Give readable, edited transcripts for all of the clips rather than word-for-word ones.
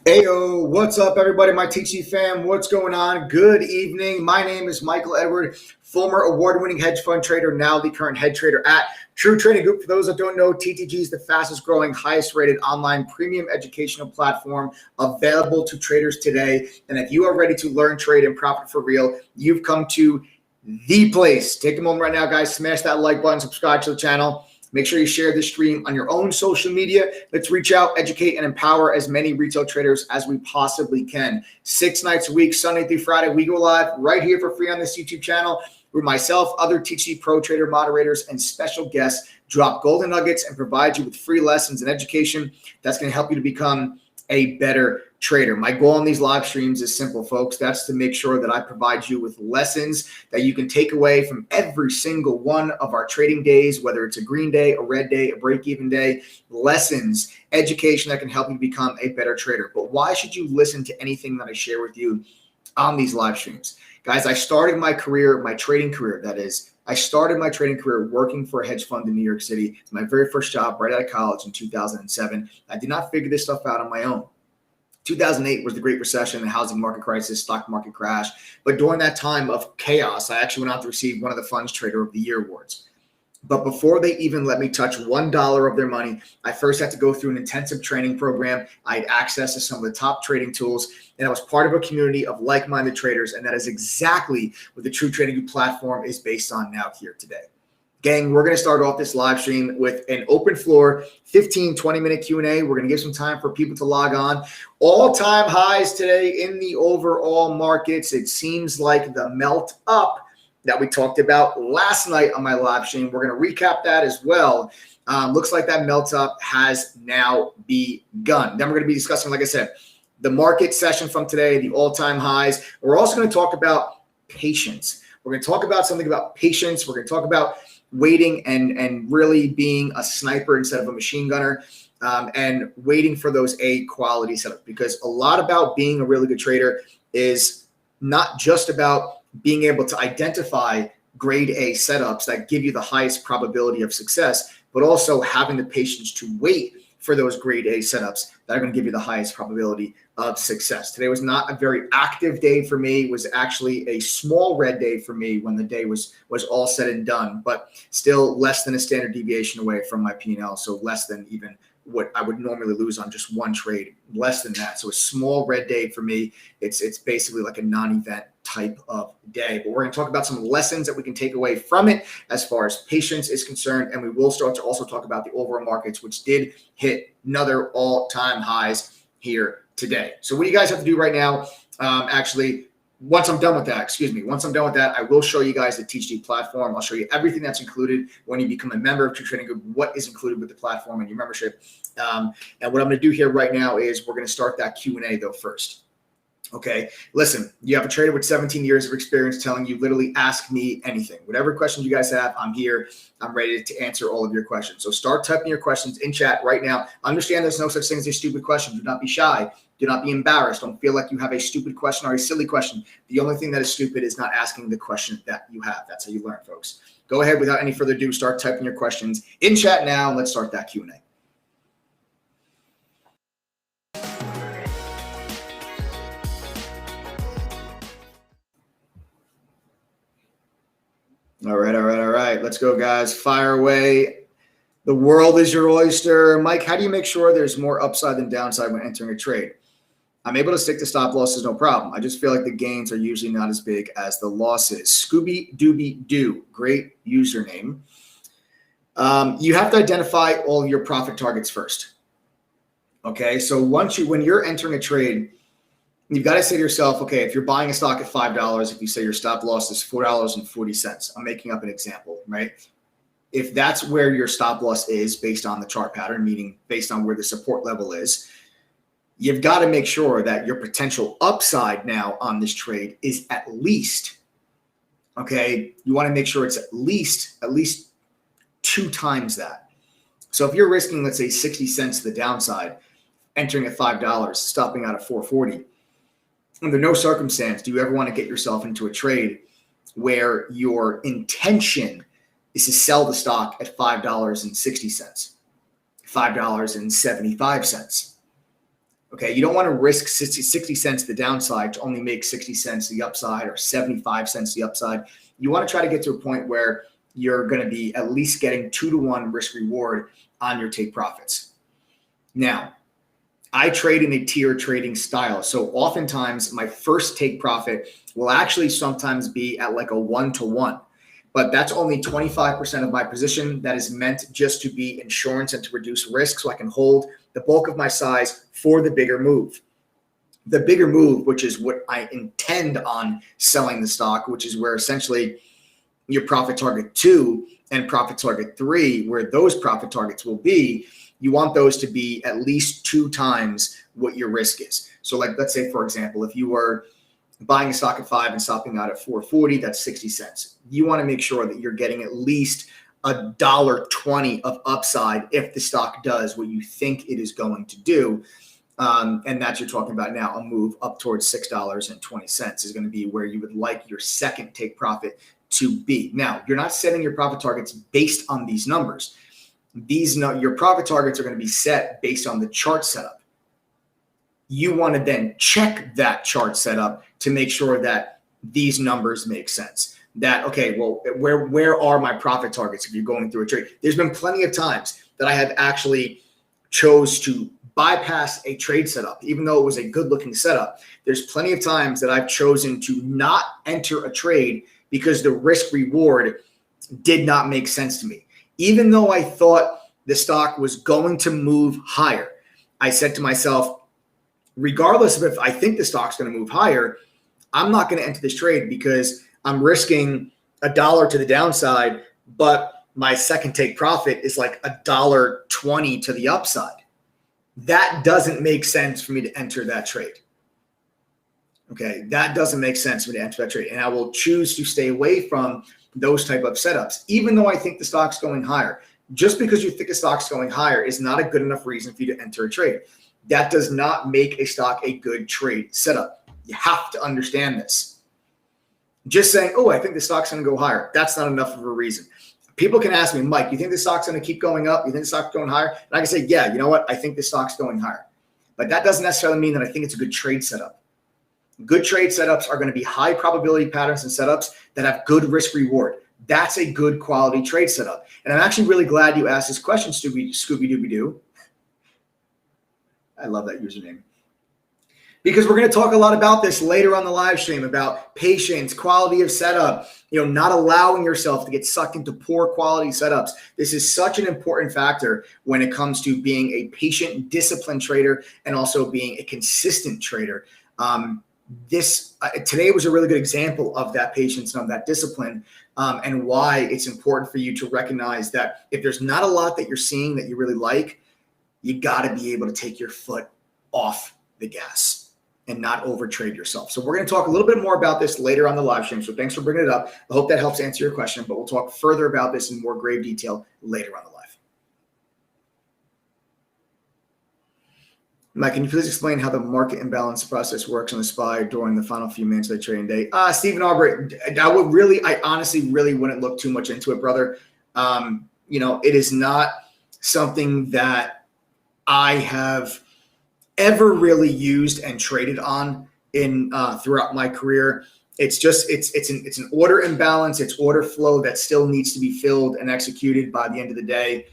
Heyo, what's up, everybody? My TC fam, what's going on? Good evening. My name is Michael Edward, former award-winning hedge fund trader, now the current head trader at True Trading Group. For those that don't know, TTG is the fastest growing, highest rated online premium educational platform available to traders today. And if you are ready to learn, trade, and profit for real, you've come to the place. Take a moment right now, guys. Smash that like button, subscribe to the channel. Make sure you share this stream on your own social media. Let's reach out, educate, and empower as many retail traders as we possibly can. 6 nights a week, Sunday through Friday, we go live right here for free on this YouTube channel where myself, other TC Pro Trader moderators, and special guests drop golden nuggets and provide you with free lessons and education that's going to help you to become a better trader. My goal on these live streams is simple, folks. That's to make sure that I provide you with lessons that you can take away from every single one of our trading days, whether it's a green day, a red day, a break-even day, lessons, education that can help you become a better trader. But why should you listen to anything that I share with you on these live streams? Guys, I started my career, my trading career, that is, I started my trading career working for a hedge fund in New York City. It's my very first job right out of college in 2007. I did not figure this stuff out on my own. 2008 was the Great Recession, the housing market crisis, stock market crash. But during that time of chaos, I actually went out to receive one of the Funds Trader of the Year awards. But before they even let me touch $1 of their money, I first had to go through an intensive training program. I had access to some of the top trading tools, and I was part of a community of like-minded traders. And that is exactly what the True Trading platform is based on now here today. Gang, we're going to start off this live stream with an open floor, 15, 20-minute Q&A. We're going to give some time for people to log on. All-time highs today in the overall markets. It seems like the melt up that we talked about last night on my live stream, we're going to recap that as well. Looks like that melt up has now begun. Then we're going to be discussing, like I said, the market session from today, the all-time highs. We're also going to talk about patience. We're going to talk about something about patience. We're going to talk about waiting and really being a sniper instead of a machine gunner, and waiting for those A quality setups, because a lot about being a really good trader is not just about being able to identify grade A setups that give you the highest probability of success, but also having the patience to wait for those grade A setups that are going to give you the highest probability of success. Today was not a very active day for me. It was actually a small red day for me when the day was all said and done, but still less than a standard deviation away from my P&L. So less than even what I would normally lose on just one trade, less than that. So a small red day for me. It's basically like a non-event type of day, but we're going to talk about some lessons that we can take away from it as far as patience is concerned. And we will start to also talk about the overall markets, which did hit another all-time highs here today. So what you guys have to do right now, once I'm done with that, I will show you guys the TTG platform. I'll show you everything that's included when you become a member of True Trading Group, what is included with the platform and your membership. And what I'm going to do here right now is we're going to start that Q&A though first. Okay, listen, you have a trader with 17 years of experience telling you literally ask me anything. Whatever questions you guys have, I'm here. I'm ready to answer all of your questions. So start typing your questions in chat right now. Understand there's no such thing as a stupid question. Do not be shy. Do not be embarrassed. Don't feel like you have a stupid question or a silly question. The only thing that is stupid is not asking the question that you have. That's how you learn, folks. Go ahead, without any further ado, start typing your questions in chat now. Let's start that Q&A. All right. Let's go, guys. Fire away. The world is your oyster. Mike, how do you make sure there's more upside than downside when entering a trade? I'm able to stick to stop losses, no problem. I just feel like the gains are usually not as big as the losses. Scooby Dooby Doo, great username. You have to identify all your profit targets first. Okay, so when you're entering a trade, you've got to say to yourself, okay, if you're buying a stock at $5, if you say your stop loss is $4.40, I'm making up an example, right? If that's where your stop loss is based on the chart pattern, meaning based on where the support level is, you've got to make sure that your potential upside now on this trade is at least, okay, you want to make sure it's at least 2 times that. So if you're risking, let's say 60 cents to the downside, entering at $5, stopping out at $4.40, under no circumstance do you ever want to get yourself into a trade where your intention is to sell the stock at $5.60, $5.75. Okay, you don't want to risk 60 cents to the downside to only make 60 cents to the upside or 75 cents to the upside. You want to try to get to a point where you're going to be at least getting 2-to-1 risk reward on your take profits. Now, I trade in a tier trading style. So oftentimes my first take profit will actually sometimes be at like a 1-to-1, but that's only 25% of my position. That is meant just to be insurance and to reduce risk so I can hold the bulk of my size for the bigger move. The bigger move, which is what I intend on selling the stock, which is where essentially your profit target 2 and profit target 3, where those profit targets will be, you want those to be at least 2 times what your risk is. So like, let's say, for example, if you were buying a stock at 5 and stopping out at 4.40, that's 60 cents. You want to make sure that you're getting at least $1.20 of upside if the stock does what you think it is going to do. And that's you're talking about now, a move up towards $6.20 is going to be where you would like your second take profit to be. Now, you're not setting your profit targets based on these numbers. Your profit targets are going to be set based on the chart setup. You want to then check that chart setup to make sure that these numbers make sense. That, okay, well, where are my profit targets if you're going through a trade? There's been plenty of times that I have actually chose to bypass a trade setup, even though it was a good looking setup. There's plenty of times that I've chosen to not enter a trade because the risk reward did not make sense to me. Even though I thought the stock was going to move higher, I said to myself, regardless of if I think the stock's going to move higher, I'm not going to enter this trade because I'm risking $1 to the downside, but my second take profit is like $1.20 to the upside. That doesn't make sense for me to enter that trade. Okay, that doesn't make sense for me to enter that trade. And I will choose to stay away from those type of setups, even though I think the stock's going higher. Just because you think a stock's going higher is not a good enough reason for you to enter a trade. That does not make a stock a good trade setup. You have to understand this. Just saying, oh, I think the stock's going to go higher, that's not enough of a reason. People can ask me, Mike, you think the stock's going to keep going up? You think the stock's going higher? And I can say, yeah, you know what? I think the stock's going higher. But that doesn't necessarily mean that I think it's a good trade setup. Good trade setups are going to be high probability patterns and setups that have good risk reward. That's a good quality trade setup. And I'm actually really glad you asked this question, Scooby-Dooby-Doo. I love that username. Because we're going to talk a lot about this later on the live stream, about patience, quality of setup, not allowing yourself to get sucked into poor quality setups. This is such an important factor when it comes to being a patient, disciplined trader and also being a consistent trader. Today was a really good example of that patience and of that discipline, and why it's important for you to recognize that if there's not a lot that you're seeing that you really like, you got to be able to take your foot off the gas and not overtrade yourself. So we're going to talk a little bit more about this later on the live stream. So thanks for bringing it up. I hope that helps answer your question, but we'll talk further about this in more grave detail later on the live. Mike, can you please explain how the market imbalance process works on the SPY during the final few minutes of the trading day? Stephen Albrecht, I honestly really wouldn't look too much into it, brother. It is not something that I have ever really used and traded on in throughout my career. It's an order imbalance. It's order flow that still needs to be filled and executed by the end of the day.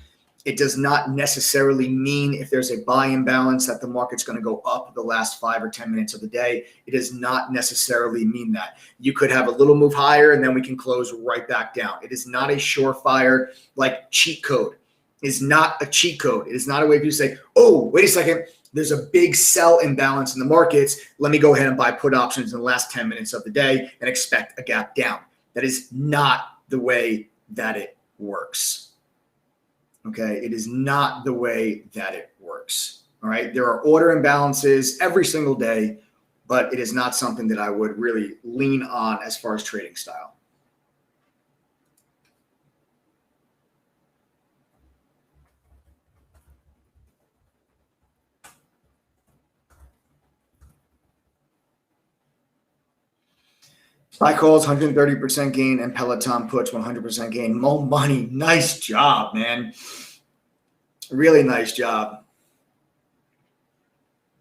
It does not necessarily mean if there's a buy imbalance that the market's going to go up the last 5 or 10 minutes of the day. It does not necessarily mean that. You could have a little move higher and then we can close right back down. It is not a surefire like cheat code. It is not a cheat code. It is not a way for you to say, oh, wait a second, there's a big sell imbalance in the markets. Let me go ahead and buy put options in the last 10 minutes of the day and expect a gap down. That is not the way that it works. Okay, it is not the way that it works. All right, there are order imbalances every single day, but it is not something that I would really lean on as far as trading style. SPY calls 130% gain and Peloton puts 100% gain. Mo money, nice job, man. Really nice job.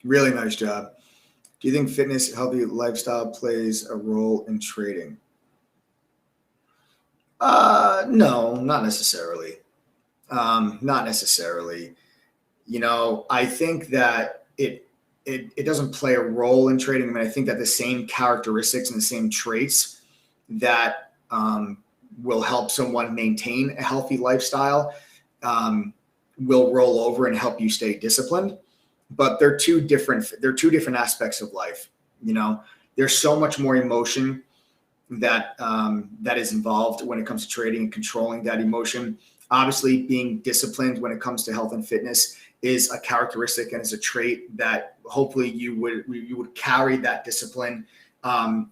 Really nice job. Do you think fitness, healthy lifestyle plays a role in trading? No, not necessarily. Not necessarily. I think that it doesn't play a role in trading. I mean, I think that the same characteristics and the same traits that will help someone maintain a healthy lifestyle will roll over and help you stay disciplined. But they're two different aspects of life. There's so much more emotion that is involved when it comes to trading and controlling that emotion. Obviously, being disciplined when it comes to health and fitness is a characteristic and is a trait that hopefully you would carry that discipline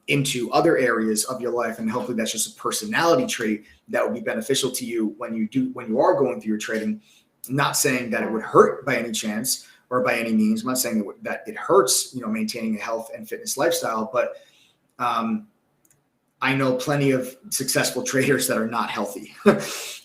into other areas of your life, and hopefully that's just a personality trait that would be beneficial to you when you are going through your trading. I'm not saying that it would hurt by any chance or by any means. I'm not saying that it hurts, maintaining a health and fitness lifestyle, but I know plenty of successful traders that are not healthy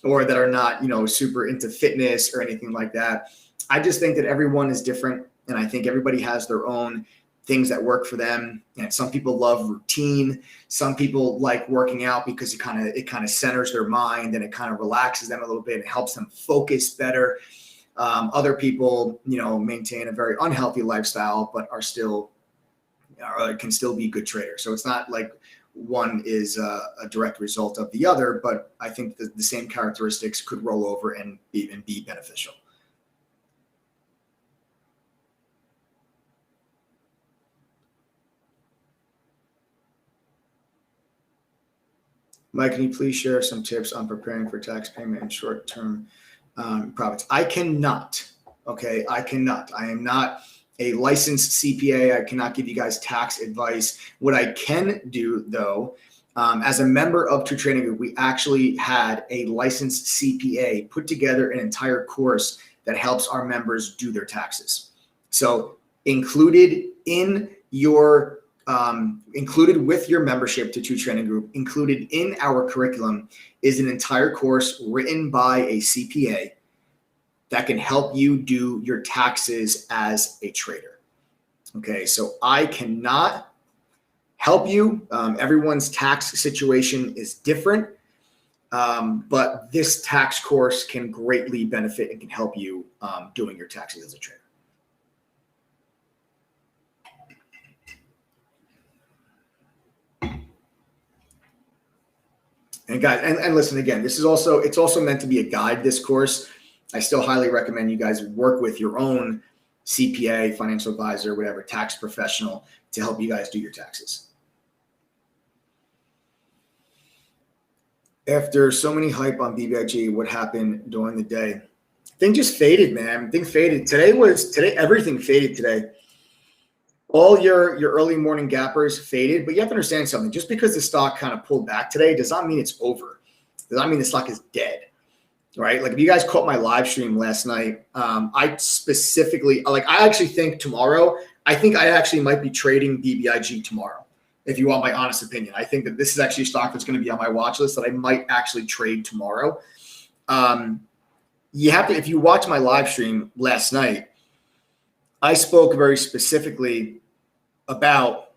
or that are not, super into fitness or anything like that. I just think that everyone is different, and I think everybody has their own things that work for them. And some people love routine. Some people like working out because it kind of centers their mind and it kind of relaxes them a little bit. It helps them focus better. Other people, maintain a very unhealthy lifestyle, but are still, can still be good traders. So it's not like one is a direct result of the other, but I think that the same characteristics could roll over and be beneficial. Mike, can you please share some tips on preparing for tax payment and short-term profits? I cannot. Okay, I cannot. I am not a licensed CPA. I cannot give you guys tax advice. What I can do, though, as a member of True Trading Group, we actually had a licensed CPA put together an entire course that helps our members do their taxes. So included with your membership to True Trading Group, included in our curriculum, is an entire course written by a CPA that can help you do your taxes as a trader. Okay, so I cannot help you. Everyone's tax situation is different, but this tax course can greatly benefit and can help you doing your taxes as a trader. And guys, and listen, again, it's also meant to be a guide, this course. I still highly recommend you guys work with your own CPA, financial advisor, whatever, tax professional to help you guys do your taxes. After so many hype on BBIG, what happened during the day? Thing just faded, man. Thing faded. Today, everything faded today. All your early morning gappers faded, but you have to understand something. Just because the stock kind of pulled back today does not mean it's over. Does not mean the stock is dead, right? Like if you guys caught my live stream last night, I actually think tomorrow, I actually might be trading BBIG tomorrow. If you want my honest opinion, I think that this is actually a stock that's going to be on my watch list that I might actually trade tomorrow. If you watch my live stream last night, I spoke very specifically about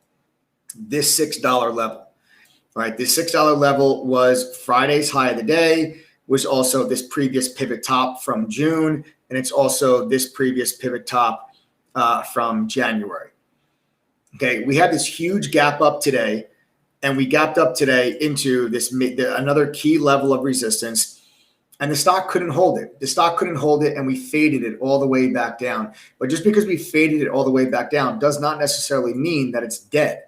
this $6 level, right? This $6 level was Friday's high of the day, was also this previous pivot top from June, and it's also this previous pivot top from January. Okay, we had this huge gap up today, and we gapped up today into another key level of resistance. And the stock couldn't hold it. And we faded it all the way back down. But just because we faded it all the way back down does not necessarily mean that it's dead.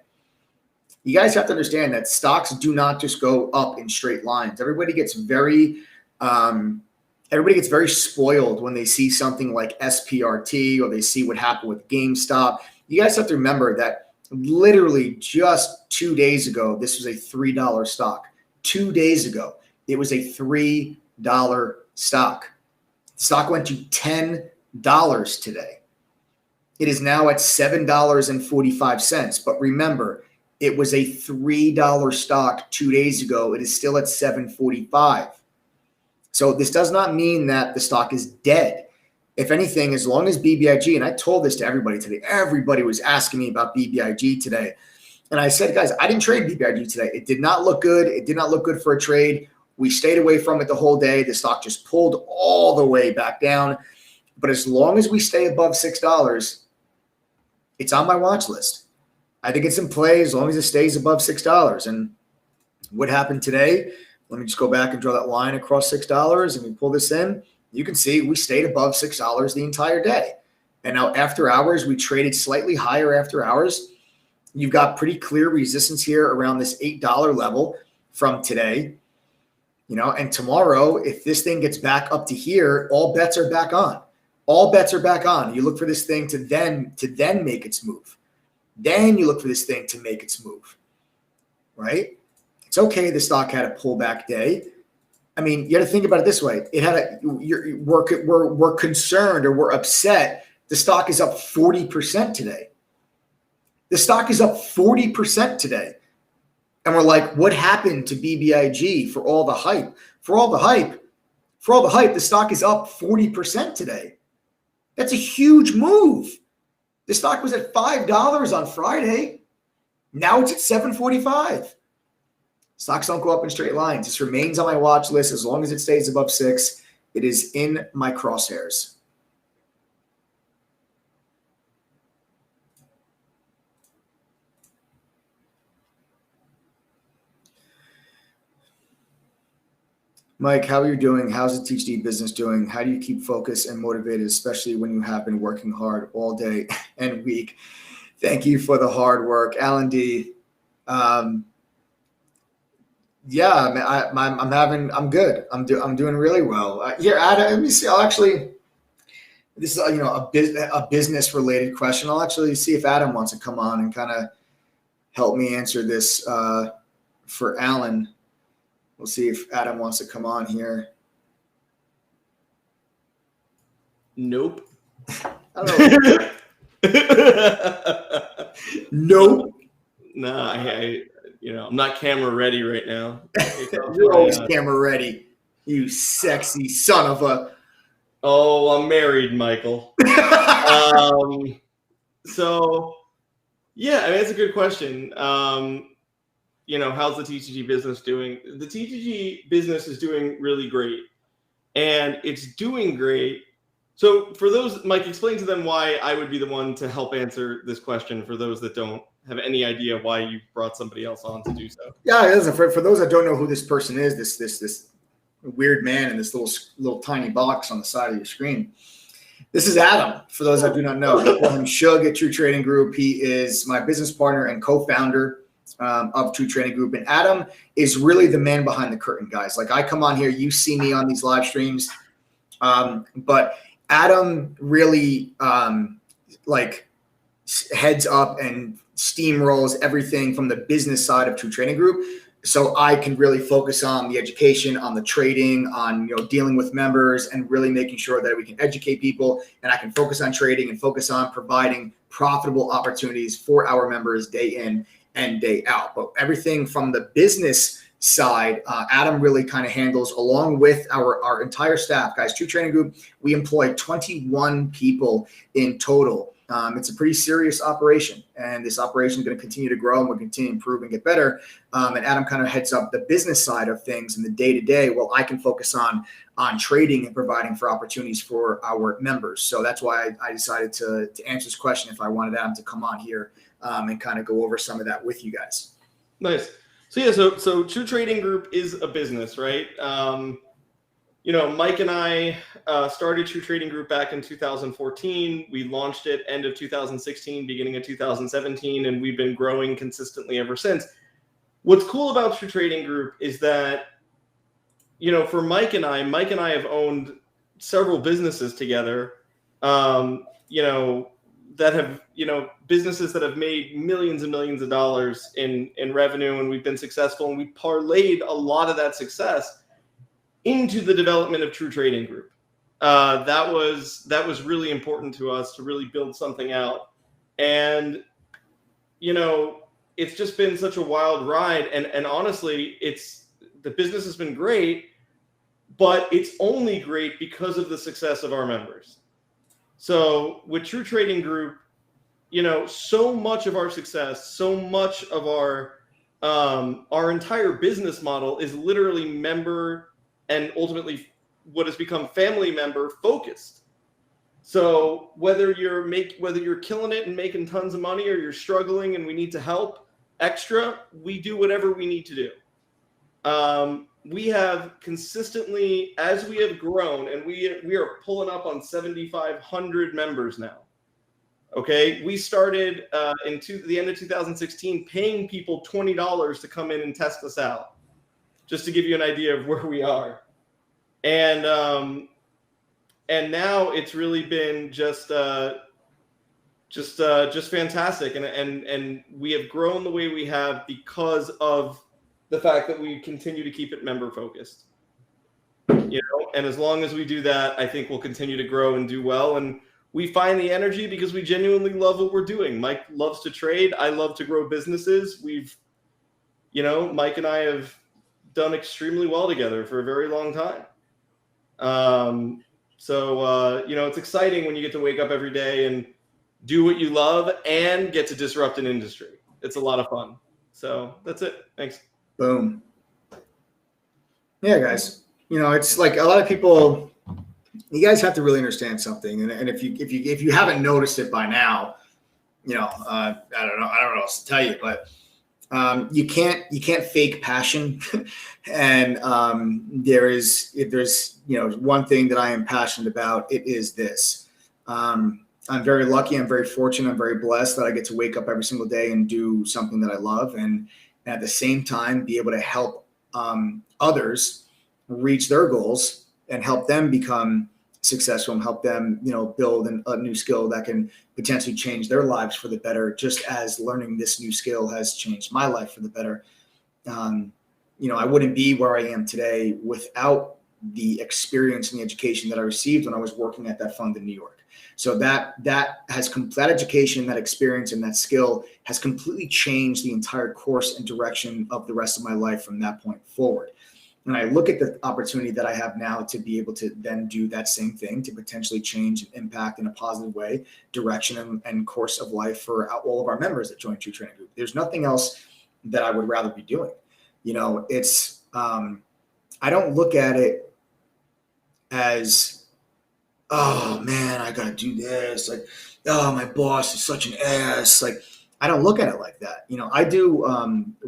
You guys have to understand that stocks do not just go up in straight lines. Everybody gets very spoiled when they see something like SPRT or they see what happened with GameStop. You guys have to remember that literally just 2 days ago, this was a $3 stock. 2 days ago, it was a $3 stock. Stock went to $10 today. It is now at $7.45. But remember, it was a $3 stock 2 days ago. It is still at $7.45. So this does not mean that the stock is dead. if anything, as long as BBIG, and I told this to everybody today, everybody was asking me about BBIG today. And I said, guys, I didn't trade BBIG today. It did not look good. It did not look good for a trade. We stayed away from it the whole day. The stock just pulled all the way back down. But as long as we stay above $6, it's on my watch list. I think it's in play as long as it stays above $6. And what happened today? Let me just go back and draw that line across $6 and we pull this in. You can see we stayed above $6 the entire day. And now after hours, we traded slightly higher after hours. You've got pretty clear resistance here around this $8 level from today. And tomorrow, if this thing gets back up to here, all bets are back on. All bets are back on. You look for this thing to then make its move. Then you look for this thing to make its move, right? It's okay the stock had a pullback day. I mean, you got to think about it this way. It had we're concerned or we're upset. The stock is up 40% today. The stock is up 40% today. And we're like, what happened to BBIG for all the hype? For all the hype, the stock is up 40% today. That's a huge move. The stock was at $5 on Friday. Now it's at $7.45. Stocks don't go up in straight lines. This remains on my watch list as long as it stays above 6. It is in my crosshairs. Mike, how are you doing? How's the THD business doing? How do you keep focused and motivated, especially when you have been working hard all day and week? Thank you for the hard work. Alan D. I'm good. I'm doing really well. Here, Adam, let me see. This is a business related question. I'll actually see if Adam wants to come on and kind of help me answer this for Alan. We'll see if Adam wants to come on here. Nope. I don't know. Nope. No, I'm not camera ready right now. You're always camera ready, you sexy son of a. Oh, I'm married, Michael. So, yeah, I mean, it's a good question. How's the TTG business doing? The TTG business is doing really great, and it's doing great. So for those, Mike, explain to them why I would be the one to help answer this question for those that don't have any idea why you brought somebody else on to do so. Yeah, listen, for those that don't know who this person is, this weird man in this little tiny box on the side of your screen. This is Adam, for those that do not know. I call him SUGE at True Trading Group. He is my business partner and co-founder of True Trading Group. And Adam is really the man behind the curtain, guys. Like, I come on here, you see me on these live streams, but Adam really heads up and steamrolls everything from the business side of True Trading Group. So I can really focus on the education, on the trading, on dealing with members, and really making sure that we can educate people. And I can focus on trading and focus on providing profitable opportunities for our members day in and day out. But everything from the business side, Adam really kind of handles, along with our entire staff. Guys, True Trading Group, we employ 21 people in total. It's a pretty serious operation, and this operation is going to continue to grow, and we'll continue to improve and get better. And Adam kind of heads up the business side of things and the day-to-day, while I can focus on trading and providing for opportunities for our members. So that's why I decided to answer this question, if I wanted Adam to come on here and kind of go over some of that with you guys. Nice. So yeah, so True Trading Group is a business, right? Mike and I started True Trading Group back in 2014. We launched it end of 2016, beginning of 2017, and we've been growing consistently ever since. What's cool about True Trading Group is that, for Mike and I have owned several businesses together, that have, businesses that have made millions and millions of dollars in revenue, and we've been successful, and we parlayed a lot of that success into the development of True Trading Group. That was really important to us to really build something out. And, it's just been such a wild ride. And honestly, the business has been great, but it's only great because of the success of our members. So with True Trading Group, so much of our success, so much of our entire business model is literally member and ultimately what has become family member focused. So whether you're killing it and making tons of money, or you're struggling and we need to help extra, we do whatever we need to do. We have consistently, as we have grown, and we are pulling up on 7,500 members now. Okay, we started the end of 2016 paying people $20 to come in and test us out, just to give you an idea of where we are. And now it's really been just fantastic, and we have grown the way we have because of the fact that we continue to keep it member focused. And as long as we do that, I think we'll continue to grow and do well. And we find the energy because we genuinely love what we're doing. Mike loves to trade. I love to grow businesses. Mike and I have done extremely well together for a very long time. So it's exciting when you get to wake up every day and do what you love and get to disrupt an industry. It's a lot of fun. So that's it. Thanks. Boom. Yeah, guys. It's like a lot of people, you guys have to really understand something. And if you haven't noticed it by now, I don't know what else to tell you, but you can't fake passion. And if there's one thing that I am passionate about, it is this. I'm very lucky. I'm very fortunate. I'm very blessed that I get to wake up every single day and do something that I love, and at the same time be able to help others reach their goals and help them become successful and help them, build a new skill that can potentially change their lives for the better, just as learning this new skill has changed my life for the better. I wouldn't be where I am today without the experience and the education that I received when I was working at that fund in New York. So that education, that experience, and that skill has completely changed the entire course and direction of the rest of my life from that point forward. And I look at the opportunity that I have now to be able to then do that same thing, to potentially change and impact in a positive way, direction and course of life for all of our members that join True Trading Group. There's nothing else that I would rather be doing. It's I don't look at it as, oh man, I gotta do this. Like, oh, my boss is such an ass. Like, I don't look at it like that. I do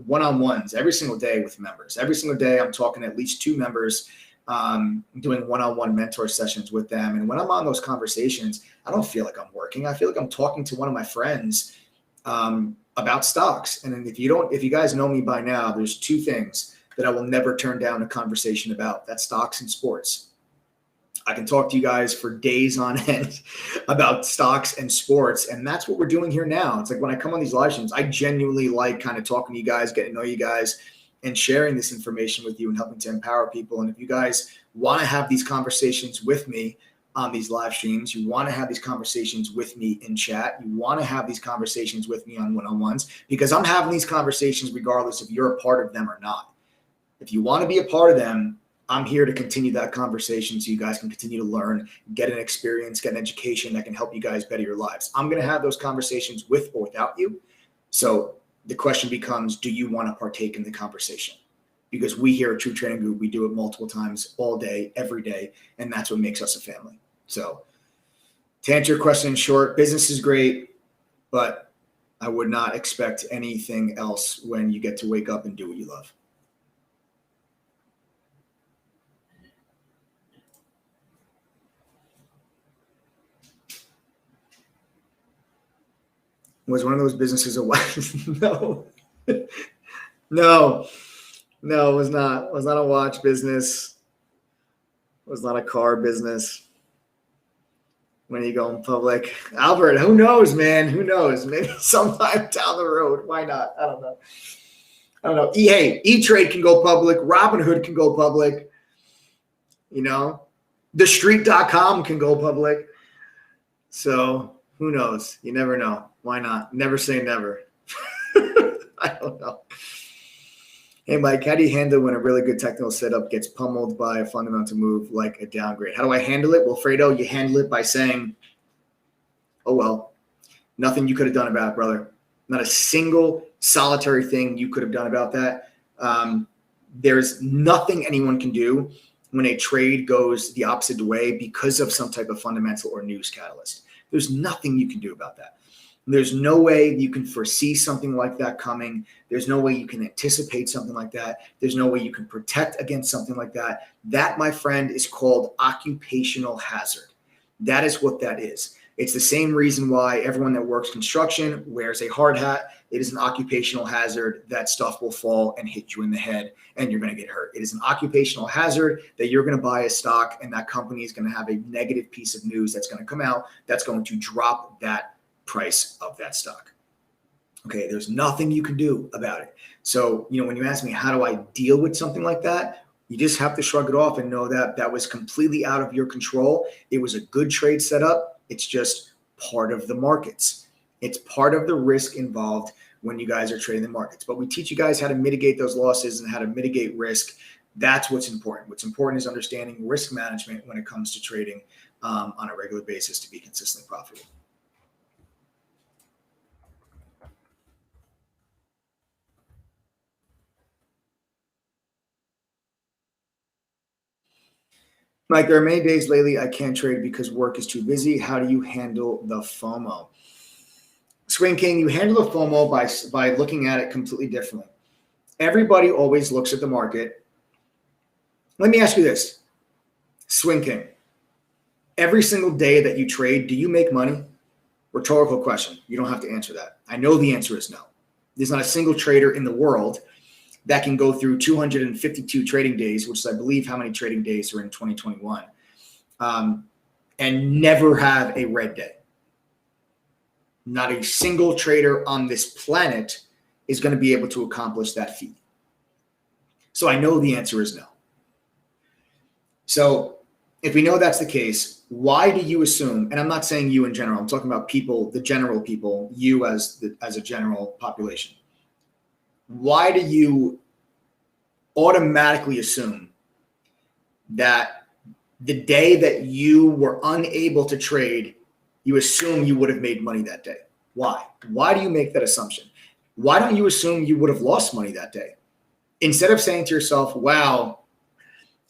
one-on-ones every single day with members. Every single day I'm talking to at least 2 members, doing one-on-one mentor sessions with them. And when I'm on those conversations, I don't feel like I'm working. I feel like I'm talking to one of my friends about stocks. And if you guys know me by now, there's 2 things that I will never turn down a conversation about. That's stocks and sports. I can talk to you guys for days on end about stocks and sports. And that's what we're doing here now. It's like when I come on these live streams, I genuinely like kind of talking to you guys, getting to know you guys, and sharing this information with you and helping to empower people. And if you guys want to have these conversations with me on these live streams, you want to have these conversations with me in chat, you want to have these conversations with me on one-on-ones, because I'm having these conversations regardless if you're a part of them or not. If you want to be a part of them, I'm here to continue that conversation so you guys can continue to learn, get an experience, get an education that can help you guys better your lives. I'm going to have those conversations with or without you. So the question becomes, do you want to partake in the conversation? Because we here at True Trading Group, we do it multiple times all day, every day, and that's what makes us a family. So to answer your question in short, business is great, but I would not expect anything else when you get to wake up and do what you love. Was one of those businesses a watch? No, it was not. It was not a watch business. It was not a car business. When you go in public, Albert, who knows, man? Who knows? Maybe sometime down the road. Why not? I don't know. Hey, E-Trade can go public. Robinhood can go public. TheStreet.com can go public. So who knows? You never know. Why not? Never say never. I don't know. Hey, Mike, how do you handle when a really good technical setup gets pummeled by a fundamental move like a downgrade? How do I handle it? Well, Fredo, you handle it by saying, Oh, well, nothing you could have done about it, brother. Not a single solitary thing you could have done about that. There's nothing anyone can do when a trade goes the opposite way because of some type of fundamental or news catalyst. There's nothing you can do about that. There's no way you can foresee something like that coming. There's no way you can anticipate something like that. There's no way you can protect against something like that. That, my friend, is called occupational hazard. That is what that is. It's the same reason why everyone that works construction wears a hard hat. It is an occupational hazard that stuff will fall and hit you in the head and you're going to get hurt. It is an occupational hazard that you're going to buy a stock and that company is going to have a negative piece of news that's going to come out that's going to drop that price of that stock. Okay, there's nothing you can do about it. So, when you ask me, how do I deal with something like that? You just have to shrug it off and know that that was completely out of your control. It was a good trade setup. It's just part of the markets. It's part of the risk involved when you guys are trading the markets. But we teach you guys how to mitigate those losses and how to mitigate risk. That's what's important. What's important is understanding risk management when it comes to trading on a regular basis to be consistently profitable. Mike, there are many days lately I can't trade because work is too busy. How do you handle the FOMO? Swing King, you handle the FOMO by looking at it completely differently. Everybody always looks at the market. Let me ask you this, Swing King. Every single day that you trade, do you make money? Rhetorical question. You don't have to answer that. I know the answer is no. There's not a single trader in the world that can go through 252 trading days, which is, I believe, how many trading days are in 2021, and never have a red day. Not a single trader on this planet is going to be able to accomplish that feat. So I know the answer is no. So if we know that's the case, why do you assume, and I'm not saying you in general, I'm talking about people, the general people, you as a general population. Why do you automatically assume that the day that you were unable to trade, you assume you would have made money that day? Why? Why do you make that assumption? Why don't you assume you would have lost money that day? Instead of saying to yourself, wow,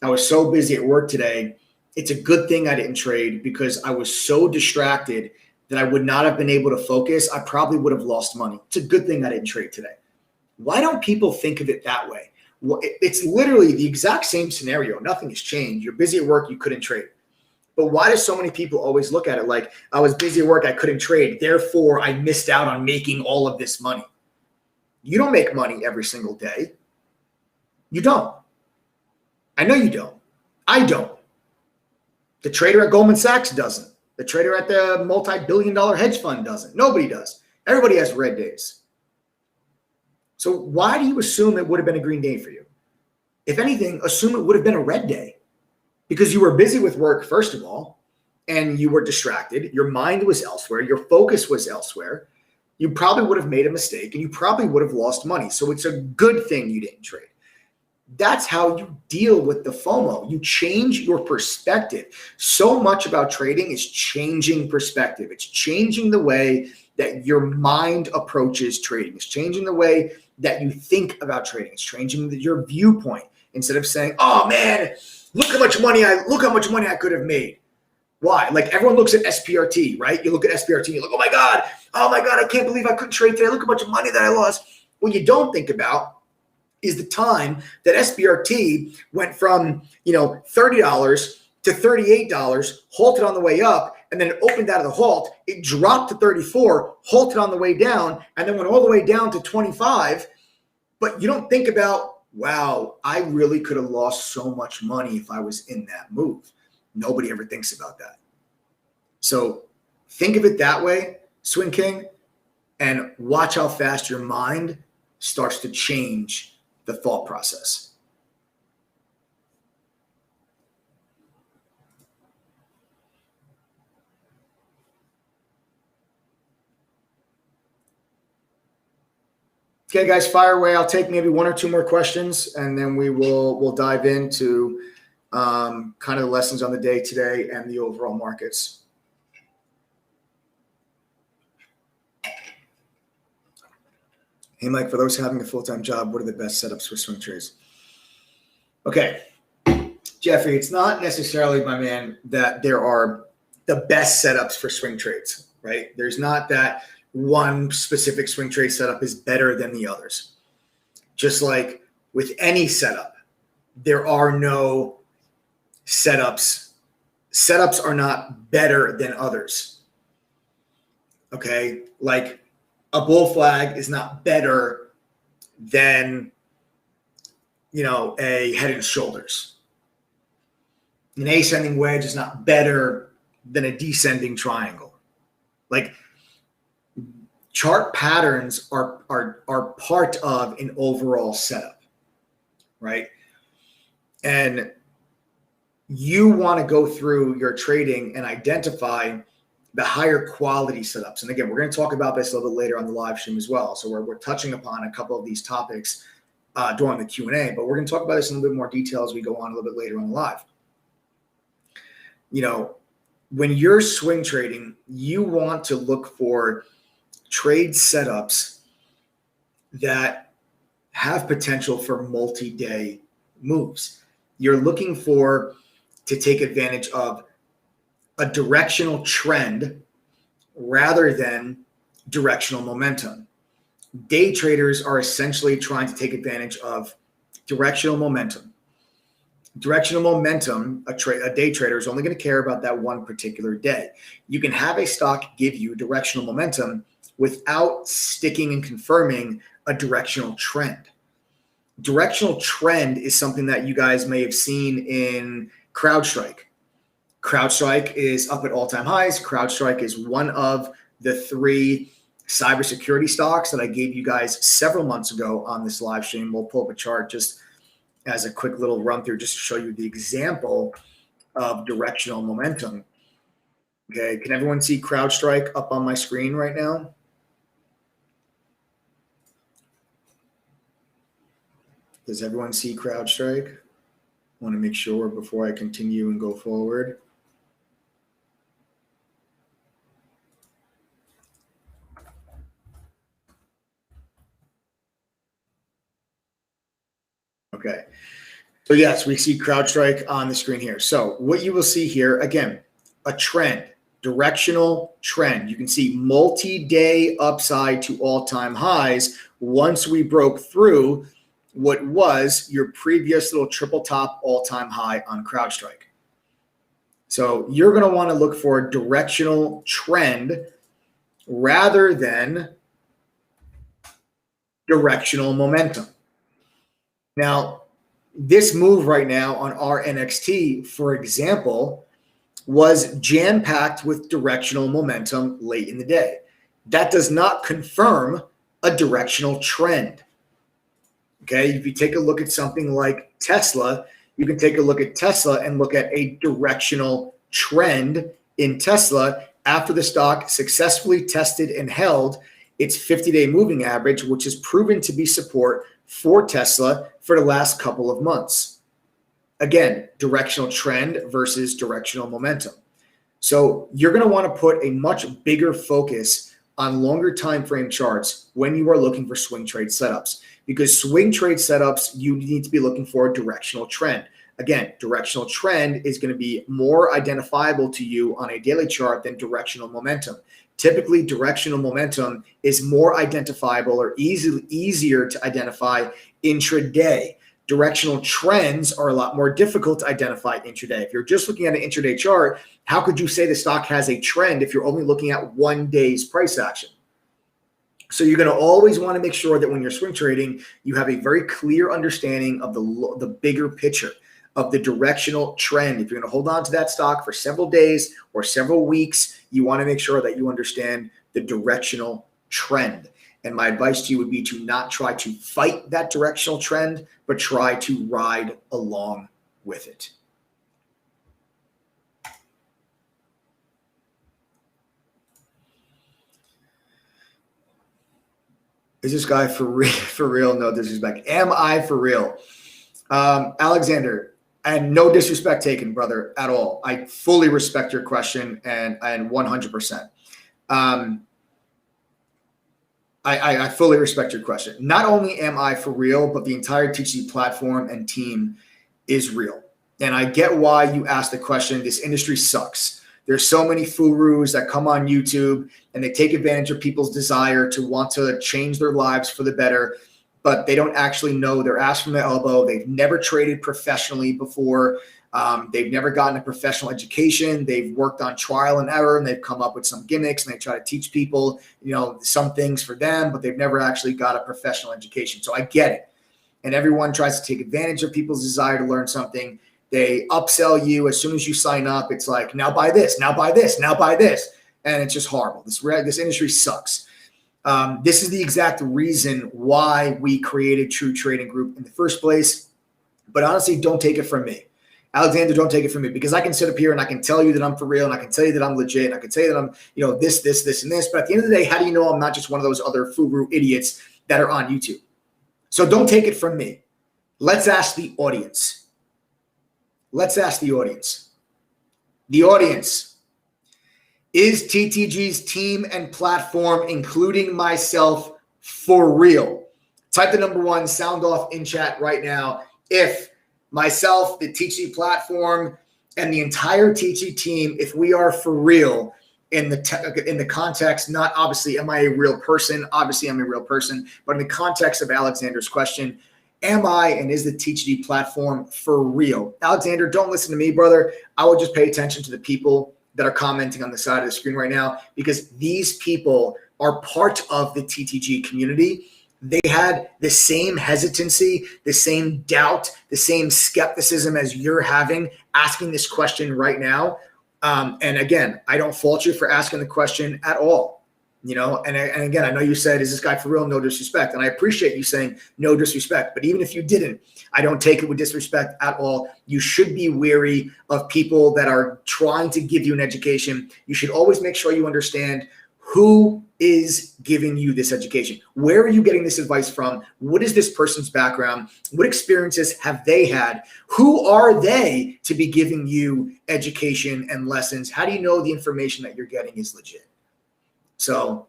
I was so busy at work today, it's a good thing I didn't trade because I was so distracted that I would not have been able to focus. I probably would have lost money. It's a good thing I didn't trade today. Why don't people think of it that way? Well, it's literally the exact same scenario. Nothing has changed. You're busy at work, you couldn't trade. But why do so many people always look at it like, I was busy at work, I couldn't trade, therefore I missed out on making all of this money? You don't make money every single day. You don't. I know you don't. I don't. The trader at Goldman Sachs doesn't. The trader at the multi-billion-dollar hedge fund doesn't. Nobody does. Everybody has red days. So why do you assume it would have been a green day for you? If anything, assume it would have been a red day because you were busy with work, first of all, and you were distracted. Your mind was elsewhere. Your focus was elsewhere. You probably would have made a mistake and you probably would have lost money. So it's a good thing you didn't trade. That's how you deal with the FOMO. You change your perspective. So much about trading is changing perspective. It's changing the way that your mind approaches trading. It's changing the way that you think about trading. It's changing your viewpoint. Instead of saying, "Oh man, look how much money I could have made." Why? Like everyone looks at SPRT, right? You look at SPRT, you're like, "Oh my God, I can't believe I couldn't trade today. Look how much money that I lost." What you don't think about is the time that SPRT went from, $30 to $38, halted on the way up, and then it opened out of the halt. It dropped to 34, halted on the way down, and then went all the way down to 25. But you don't think about, wow, I really could have lost so much money if I was in that move. Nobody ever thinks about that. So think of it that way, Swing King, and watch how fast your mind starts to change the thought process. Okay, guys, fire away. I'll take maybe one or two more questions, and then we'll dive into kind of the lessons on the day today and the overall markets. Hey, Mike, for those having a full-time job, what are the best setups for swing trades? Okay, Jeffrey, it's not necessarily, my man, that there are the best setups for swing trades, right? There's not that one specific swing trade setup is better than the others. Just like with any setup, there are no setups. Setups are not better than others. Okay, like a bull flag is not better than, a head and shoulders. An ascending wedge is not better than a descending triangle. Like, chart patterns are part of an overall setup, right? And you want to go through your trading and identify the higher quality setups. And again, we're going to talk about this a little bit later on the live stream as well. So we're touching upon a couple of these topics during the Q&A, but we're going to talk about this in a little bit more detail as we go on a little bit later on the live. When you're swing trading, you want to look for trade setups that have potential for multi-day moves. You're looking to take advantage of a directional trend rather than directional momentum. Day traders are essentially trying to take advantage of directional momentum. Directional momentum, a day trader is only going to care about that one particular day. You can have a stock give you directional momentum without sticking and confirming a directional trend. Directional trend is something that you guys may have seen in CrowdStrike. CrowdStrike is up at all-time highs. CrowdStrike is one of the 3 cybersecurity stocks that I gave you guys several months ago on this live stream. We'll pull up a chart just as a quick little run through just to show you the example of directional momentum. Okay, can everyone see CrowdStrike up on my screen right now? Does everyone see CrowdStrike? I want to make sure before I continue and go forward. Okay. So yes, we see CrowdStrike on the screen here. So what you will see here, again, a trend, directional trend. You can see multi-day upside to all-time highs once we broke through what was your previous little triple top all-time high on CrowdStrike. So you're going to want to look for a directional trend rather than directional momentum. Now, this move right now on our NXT, for example, was jam-packed with directional momentum late in the day. That does not confirm a directional trend. Okay, if you take a look at something like Tesla, you can take a look at Tesla and look at a directional trend in Tesla after the stock successfully tested and held its 50-day moving average, which has proven to be support for Tesla for the last couple of months. Again, directional trend versus directional momentum. So you're going to want to put a much bigger focus on longer time frame charts when you are looking for swing trade setups, because swing trade setups, you need to be looking for a directional trend. Again, directional trend is going to be more identifiable to you on a daily chart than directional momentum. Typically, directional momentum is more identifiable or easier to identify intraday. Directional trends are a lot more difficult to identify intraday. If you're just looking at an intraday chart, how could you say the stock has a trend if you're only looking at one day's price action? So you're going to always want to make sure that when you're swing trading, you have a very clear understanding of the bigger picture of the directional trend. If you're going to hold on to that stock for several days or several weeks, you want to make sure that you understand the directional trend. And my advice to you would be to not try to fight that directional trend, but try to ride along with it. Is this guy for real? No disrespect. Am I for real? Alexander, and no disrespect taken, brother, at all. I fully respect your question and 100%. I fully respect your question. Not only am I for real, but the entire TTG platform and team is real. And I get why you asked the question. This industry sucks. There's so many gurus that come on YouTube and they take advantage of people's desire to want to change their lives for the better, but they don't actually know their ass from their elbow. They've never traded professionally before. They've never gotten a professional education. They've worked on trial and error, and they've come up with some gimmicks, and they try to teach people, some things for them, but they've never actually got a professional education. So I get it. And everyone tries to take advantage of people's desire to learn something. They upsell you as soon as you sign up. It's like, now buy this, now buy this, now buy this. And it's just horrible. This industry sucks. This is the exact reason why we created True Trading Group in the first place. But honestly, don't take it from me. Alexander, don't take it from me, because I can sit up here and I can tell you that I'm for real, and I can tell you that I'm legit, and I can tell you that I'm, this, and this. But at the end of the day, how do you know I'm not just one of those other furu idiots that are on YouTube? So don't take it from me. Let's ask the audience. Let's ask the audience. The audience. Is TTG's team and platform, including myself, for real? Type the number 1, sound off in chat right now. If myself, the TTG platform, and the entire TTG team, if we are for real in the context, not obviously am I a real person? Obviously I'm a real person, but in the context of Alexander's question, am I and is the TTG platform for real? Alexander, don't listen to me, brother. I would just pay attention to the people that are commenting on the side of the screen right now, because these people are part of the TTG community. They had the same hesitancy, the same doubt, the same skepticism as you're having asking this question right now. And again, I don't fault you for asking the question at all. And again, I know you said, is this guy for real? No disrespect. And I appreciate you saying no disrespect. But even if you didn't, I don't take it with disrespect at all. You should be wary of people that are trying to give you an education. You should always make sure you understand who is giving you this education. Where are you getting this advice from? What is this person's background? What experiences have they had? Who are they to be giving you education and lessons? How do you know the information that you're getting is legit? So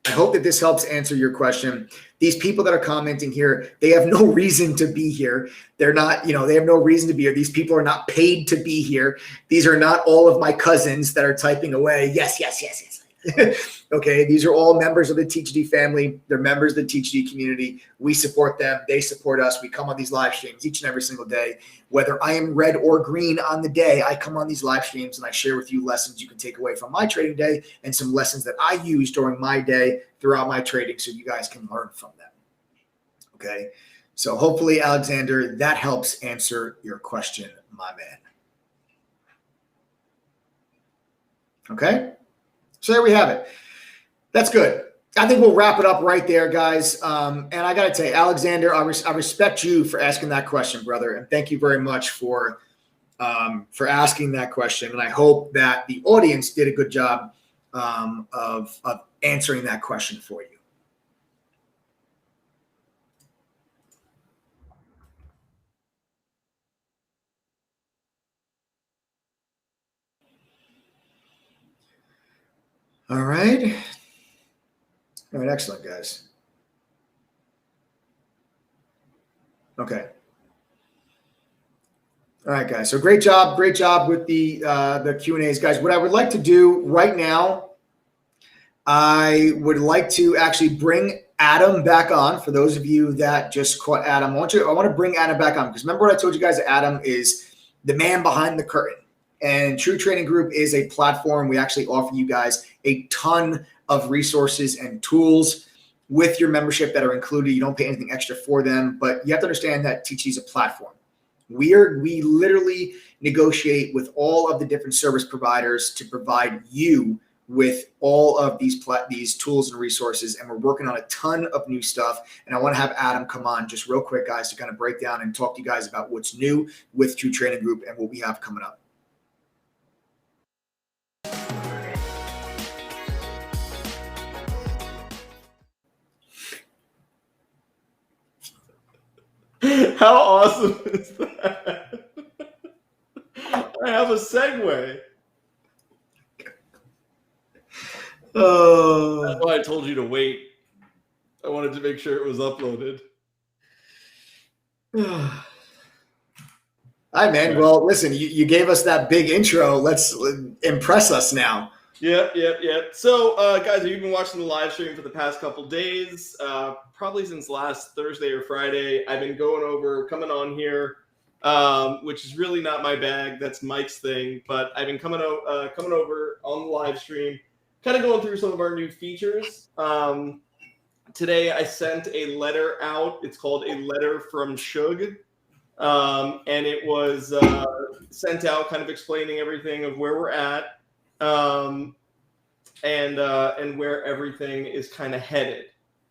I hope that this helps answer your question. These people that are commenting here, they have no reason to be here. They're not, they have no reason to be here. These people are not paid to be here. These are not all of my cousins that are typing away. Yes, yes, yes, yes. Okay, these are all members of the TTG family. They're members of the TTG community. We support them. They support us. We come on these live streams each and every single day. Whether I am red or green on the day, I come on these live streams and I share with you lessons you can take away from my trading day and some lessons that I use during my day throughout my trading so you guys can learn from them. Okay, so hopefully, Alexander, that helps answer your question, my man. Okay? So there we have it. That's good. I think we'll wrap it up right there, guys. And I got to tell you, Alexander, I respect you for asking that question, brother. And thank you very much for asking that question. And I hope that the audience did a good job of answering that question for you. All right. All right, excellent, guys. Okay. All right, guys. So great job with the Q&As, guys. What I would like to do right now, I would like to actually bring Adam back on. For those of you that just caught Adam, I want to bring Adam back on, because remember what I told you guys, Adam is the man behind the curtain. And True Trading Group is a platform. We actually offer you guys a ton of resources and tools with your membership that are included. You don't pay anything extra for them, but you have to understand that TTG is a platform. We literally negotiate with all of the different service providers to provide you with all of these tools and resources, and we're working on a ton of new stuff. And I want to have Adam come on just real quick, guys, to kind of break down and talk to you guys about what's new with True Trading Group and what we have coming up. How awesome is that? I have a segue. Oh, that's why I told you to wait I wanted to make sure it was uploaded. Hi, man. Well, listen, you gave us that big intro. Let's impress us now. Yep. So, guys, have you been watching the live stream for the past couple days? Probably since last Thursday or Friday. I've been coming on here, which is really not my bag. That's Mike's thing. But I've been coming over on the live stream, kind of going through some of our new features. Today, I sent a letter out. It's called a letter from SUGE. And it was sent out kind of explaining everything of where we're at. And where everything is kind of headed.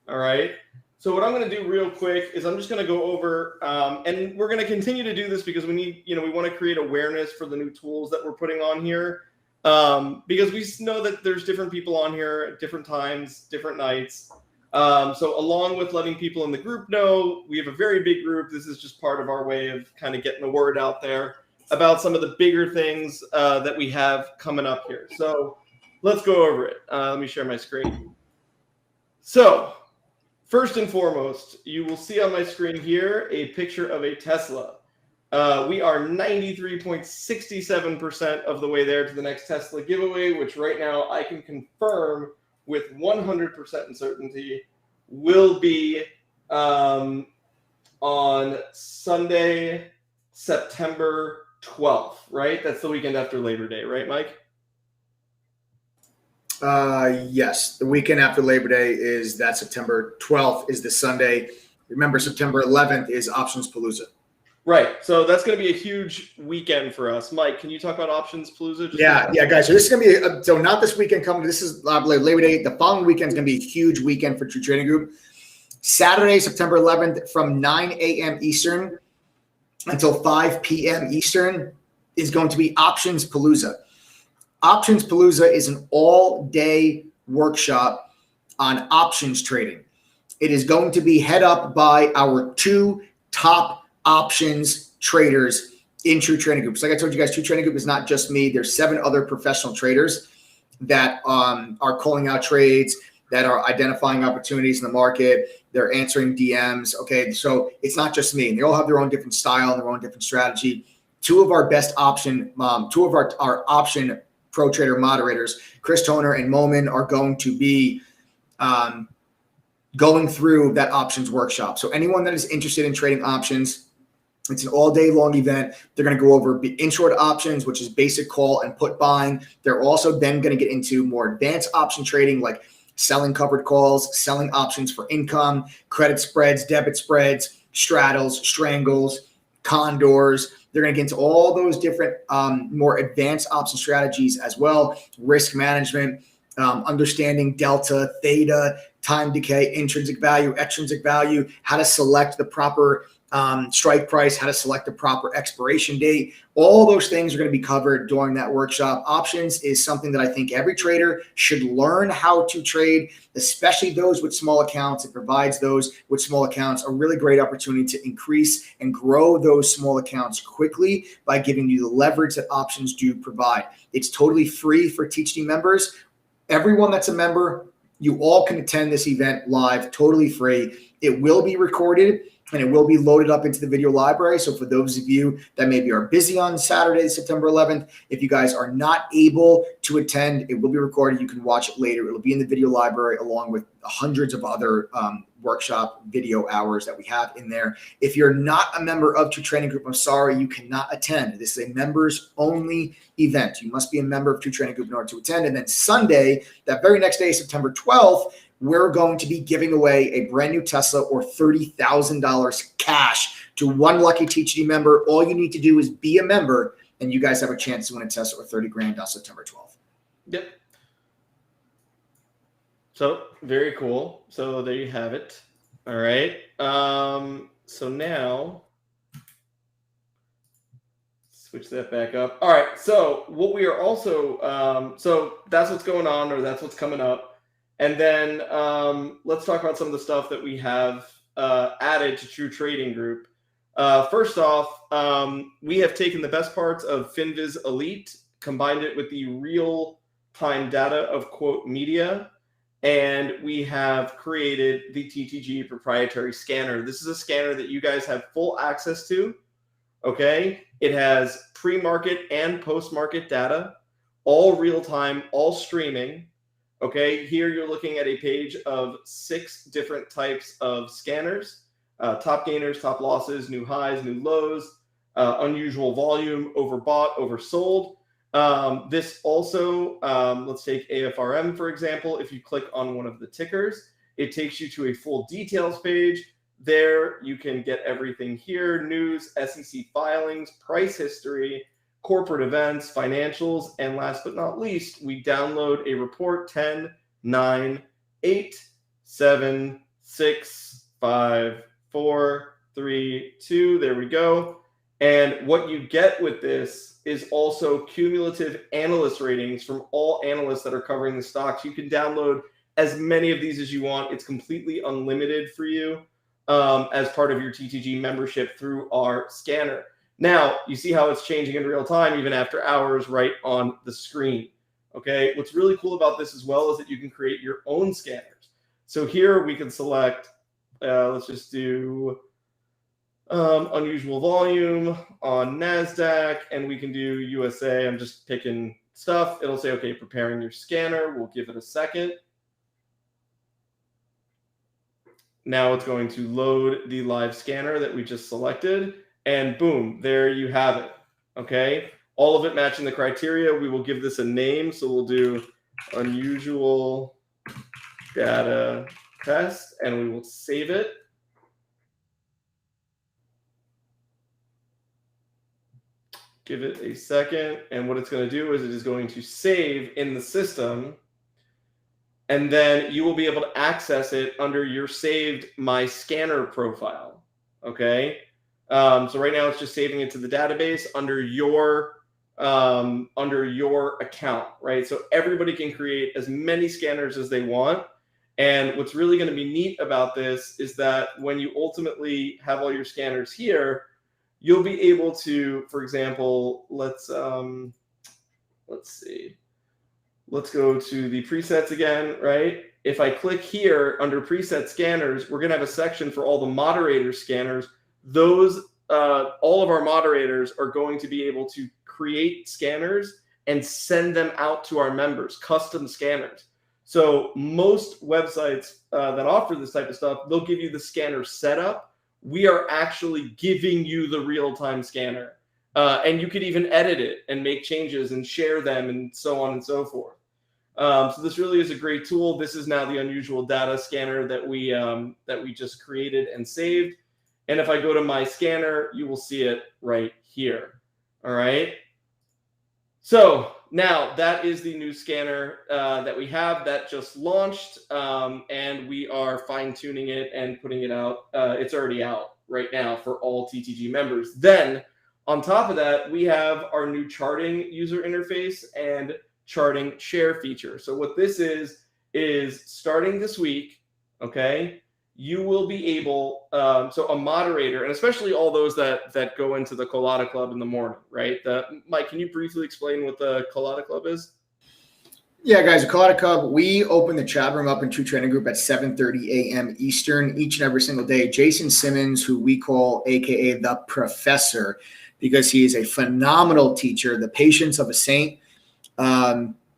All right. So what I'm going to do real quick is I'm just going to go over, and we're going to continue to do this because we want to create awareness for the new tools that we're putting on here, because we know that there's different people on here at different times, different nights. So along with letting people in the group know, we have a very big group. This is just part of our way of kind of getting the word out there about some of the bigger things that we have coming up here. So let's go over it. Let me share my screen. So first and foremost, you will see on my screen here a picture of a Tesla. We are 93.67% of the way there to the next Tesla giveaway, which right now I can confirm with 100% certainty will be on Sunday, September 12th, right? That's the weekend after Labor Day, right, Mike? Yes, the weekend after Labor Day is that September 12th is the Sunday. Remember, September 11th is Options Palooza. Right. So that's going to be a huge weekend for us. Mike, can you talk about Options Palooza? Yeah, guys. So this is going to be so not this weekend coming. This is Labor Day. The following weekend is going to be a huge weekend for True Trading Group. Saturday, September 11th, from 9 a.m. Eastern until 5 p.m. Eastern is going to be Options Palooza. Options Palooza is an all-day workshop on options trading. It is going to be head up by our two top options traders in True Trading Group. So like I told you guys, True Trading Group is not just me. There's 7 other professional traders that are calling out trades, that are identifying opportunities in the market. They're answering DMs. Okay, so it's not just me. And they all have their own different style and their own different strategy. Two of our option pro trader moderators, Chris Toner and Momin, are going to be going through that options workshop. So anyone that is interested in trading options, it's an all-day long event. They're going to go over in-short options, which is basic call and put buying. They're also then going to get into more advanced option trading, like selling covered calls, selling options for income, credit spreads, debit spreads, straddles, strangles, condors. They're going to get into all those different more advanced option strategies as well. Risk management, understanding delta, theta, time decay, intrinsic value, extrinsic value, how to select the proper strike price, how to select the proper expiration date. All those things are going to be covered during that workshop. Options is something that I think every trader should learn how to trade, especially those with small accounts. It provides those with small accounts a really great opportunity to increase and grow those small accounts quickly by giving you the leverage that options do provide. It's totally free for TeachD members. Everyone that's a member, you all can attend this event live, totally free. It will be recorded and it will be loaded up into the video library. So for those of you that maybe are busy on Saturday, September 11th, if you guys are not able to attend, it will be recorded. You can watch it later. It'll be in the video library along with hundreds of other workshop video hours that we have in there. If you're not a member of True Trading Group, I'm sorry, you cannot attend. This is a members only event. You must be a member of True Trading Group in order to attend. And then Sunday, that very next day, September 12th, we're going to be giving away a brand new Tesla or $30,000 cash to one lucky TeachD member. All you need to do is be a member, and you guys have a chance to win a Tesla or 30 grand on September 12th. Yep. So very cool. So there you have it. All right. So now switch that back up. All right. So what we are also, so that's what's going on, or that's what's coming up. And then let's talk about some of the stuff that we have added to True Trading Group. First off, we have taken the best parts of FinViz Elite, combined it with the real-time data of Quote Media, and we have created the TTG proprietary scanner. This is a scanner that you guys have full access to, okay? It has pre-market and post-market data, all real-time, all streaming, okay? Here you're looking at a page of 6 different types of scanners, top gainers, top losses, new highs, new lows, unusual volume, overbought, oversold. This also, let's take AFRM, for example. If you click on one of the tickers, it takes you to a full details page. There you can get everything here: news, SEC filings, price history, corporate events, financials, and last but not least, we download a report: 10, 9, 8, 7, 6, 5, 4, 3, 2. There we go. And what you get with this is also cumulative analyst ratings from all analysts that are covering the stocks. You can download as many of these as you want. It's completely unlimited for you as part of your TTG membership through our scanner. Now, you see how it's changing in real time, even after hours, right on the screen. Okay, what's really cool about this as well is that you can create your own scanners. So here we can select, let's just do unusual volume on NASDAQ, and we can do USA. I'm just picking stuff. It'll say, okay, preparing your scanner. We'll give it a second. Now it's going to load the live scanner that we just selected, and boom, there you have it. Okay, all of it matching the criteria. We will give this a name, so we'll do unusual data test, and we will save it. Give it a second, and what it's going to do is it is going to save in the system, and then you will be able to access it under your saved My Scanner profile. Okay, so right now it's just saving it to the database under your account, right? So everybody can create as many scanners as they want. And what's really going to be neat about this is that when you ultimately have all your scanners here, you'll be able to, for example, let's see. Let's go to the presets again, right? If I click here under preset scanners, we're going to have a section for all the moderator scanners. Those, all of our moderators are going to be able to create scanners and send them out to our members, custom scanners. So most websites that offer this type of stuff, they'll give you the scanner setup. We are actually giving you the real-time scanner. And you could even edit it and make changes and share them and so on and so forth. So this really is a great tool. This is now the unusual data scanner that we just created and saved. And if I go to my scanner, you will see it right here. All right. So now that is the new scanner that we have that just launched, and we are fine-tuning it and putting it out. It's already out right now for all TTG members. Then on top of that, we have our new charting user interface and charting share feature. So what this is starting this week, okay, you will be able, so a moderator, and especially all those that go into the Colada Club in the morning, right? Mike, can you briefly explain what the Colada Club is? Yeah, guys, the Colada Club, we open the chat room up in True Trading Group at 7:30 a.m. Eastern each and every single day. Jason Simmons, who we call AKA the Professor, because he is a phenomenal teacher, the patience of a saint.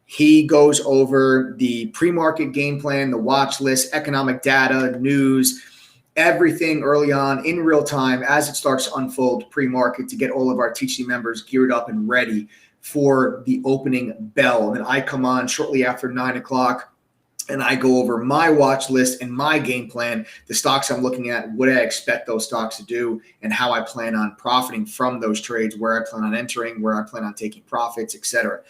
He goes over the pre-market game plan, the watch list, economic data, news, everything early on in real time as it starts to unfold pre-market to get all of our TTG members geared up and ready for the opening bell. And then I come on shortly after 9 o'clock and I go over my watch list and my game plan, the stocks I'm looking at, what I expect those stocks to do, and how I plan on profiting from those trades, where I plan on entering, where I plan on taking profits, etc.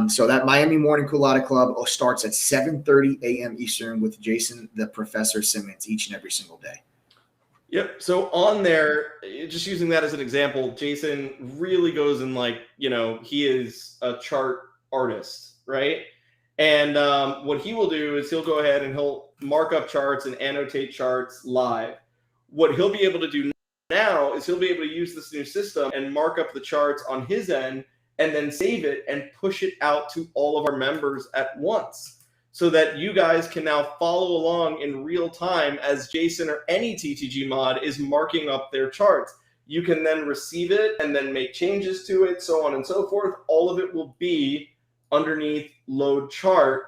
So that Miami Morning Colada Club starts at 7:30 a.m. Eastern with Jason, the Professor Simmons, each and every single day. Yep. So on there, just using that as an example, Jason really goes in he is a chart artist, right? And what he will do is he'll go ahead and he'll mark up charts and annotate charts live. What he'll be able to do now is he'll be able to use this new system and mark up the charts on his end and then save it and push it out to all of our members at once. so that you guys can now follow along in real time as Jason or any TTG mod is marking up their charts. You can then receive it and then make changes to it, so on and so forth. All of it will be underneath load chart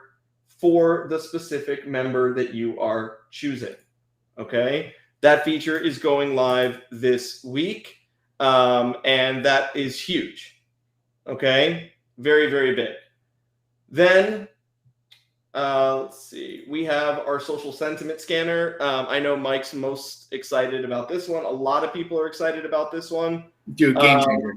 for the specific member that you are choosing. Okay, that feature is going live this week, and that is huge. Okay, very, very big. Then let's see, we have our social sentiment scanner. I know Mike's most excited about this one. A lot of people are excited about this one. Dude, game changer.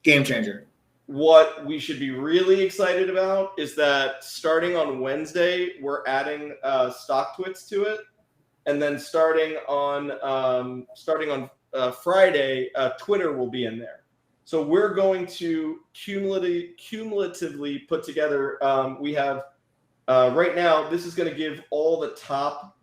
Game changer. What we should be really excited about is that starting on Wednesday, we're adding stock twits to it. And then starting on Friday, Twitter will be in there. So we're going to cumulatively put together, we have right now, this is going to give all the top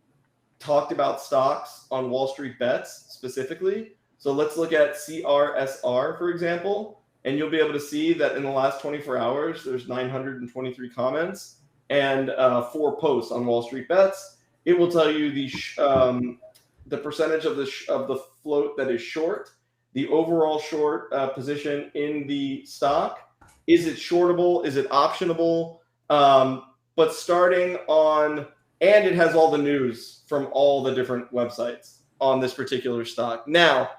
talked about stocks on Wall Street Bets specifically. So let's look at CRSR, for example, and you'll be able to see that in the last 24 hours, there's 923 comments and 4 posts on Wall Street Bets. It will tell you the percentage of the float that is short, the overall short position in the stock. Is it shortable? Is it optionable? But starting on, and it has all the news from all the different websites on this particular stock. Now,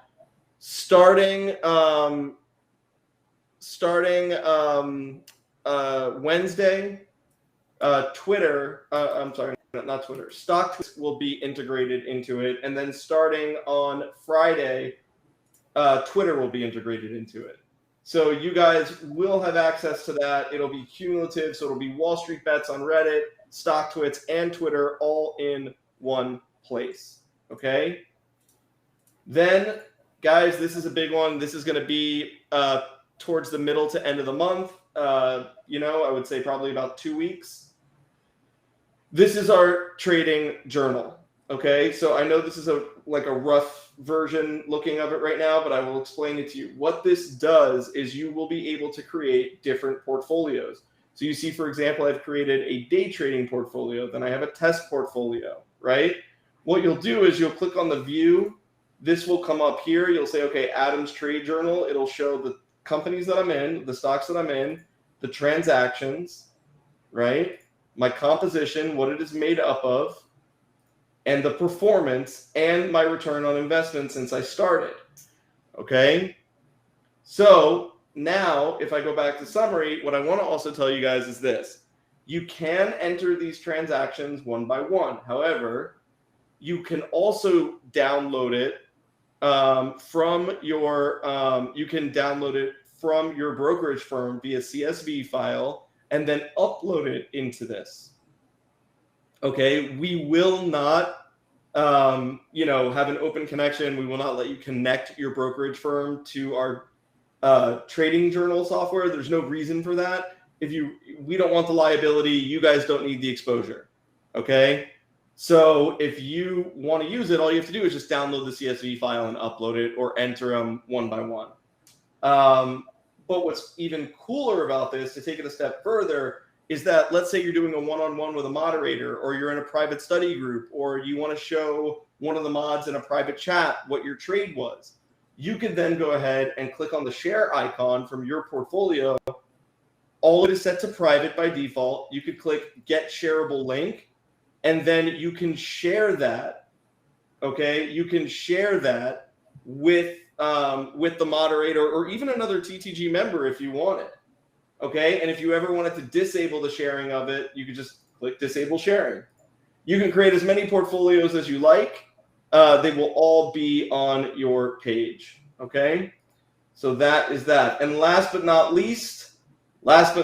starting Wednesday, Twitter, I'm sorry, not Twitter, stock will be integrated into it. And then starting on Friday, Twitter will be integrated into it. So you guys will have access to that. It'll be cumulative. So it'll be Wall Street Bets on Reddit, stock twits, and Twitter all in one place. Okay. Then, guys, this is a big one. This is going to be towards the middle to end of the month. I would say probably about 2 weeks. This is our trading journal. Okay, so I know this is a rough version looking of it right now, but I will explain it to you. What this does is you will be able to create different portfolios. So you see, for example, I've created a day trading portfolio, then I have a test portfolio, right? What you'll do is you'll click on the view. This will come up here. You'll say, okay, Adam's Trade Journal. It'll show the companies that I'm in, the stocks that I'm in, the transactions, right? My composition, what it is made up of, and the performance and my return on investment since I started. Okay? So now, if I go back to summary, what I want to also tell you guys is this. You can enter these transactions one by one. However, you can also download it from your brokerage firm via CSV file and then upload it into this. Okay, we will not, have an open connection. We will not let you connect your brokerage firm to our trading journal software. There's no reason for that. We don't want the liability. You guys don't need the exposure. Okay, so if you want to use it, all you have to do is just download the CSV file and upload it, or enter them one by one. But what's even cooler about this, to take it a step further, is that let's say you're doing a one-on-one with a moderator, or you're in a private study group, or you want to show one of the mods in a private chat what your trade was. You could then go ahead and click on the share icon from your portfolio. All it is set to private by default. You could click Get Shareable Link, and then you can share that. Okay, you can share that with the moderator or even another TTG member if you want it. Okay, and if you ever wanted to disable the sharing of it, you could just click Disable Sharing. You can create as many portfolios as you like. They will all be on your page. Okay, so that is that. And last but not least, Mike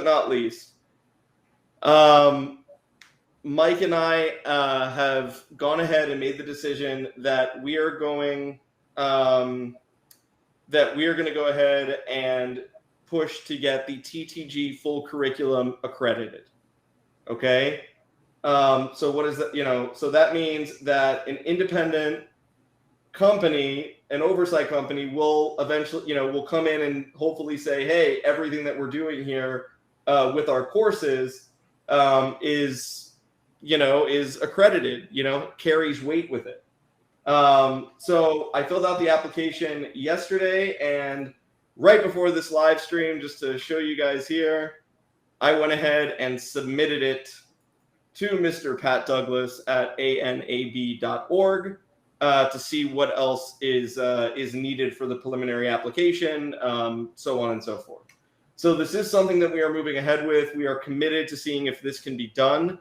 and I have gone ahead and made the decision that we are going to go ahead and push to get the TTG full curriculum accredited. Okay. So what is that? So that means that an independent company, an oversight company, will eventually, will come in and hopefully say, hey, everything that we're doing here with our courses is is accredited, carries weight with it. So I filled out the application yesterday, and right before this live stream, just to show you guys here, I went ahead and submitted it to Mr. Pat Douglas at anab.org to see what else is needed for the preliminary application, so on and so forth. So this is something that we are moving ahead with. We are committed to seeing if this can be done.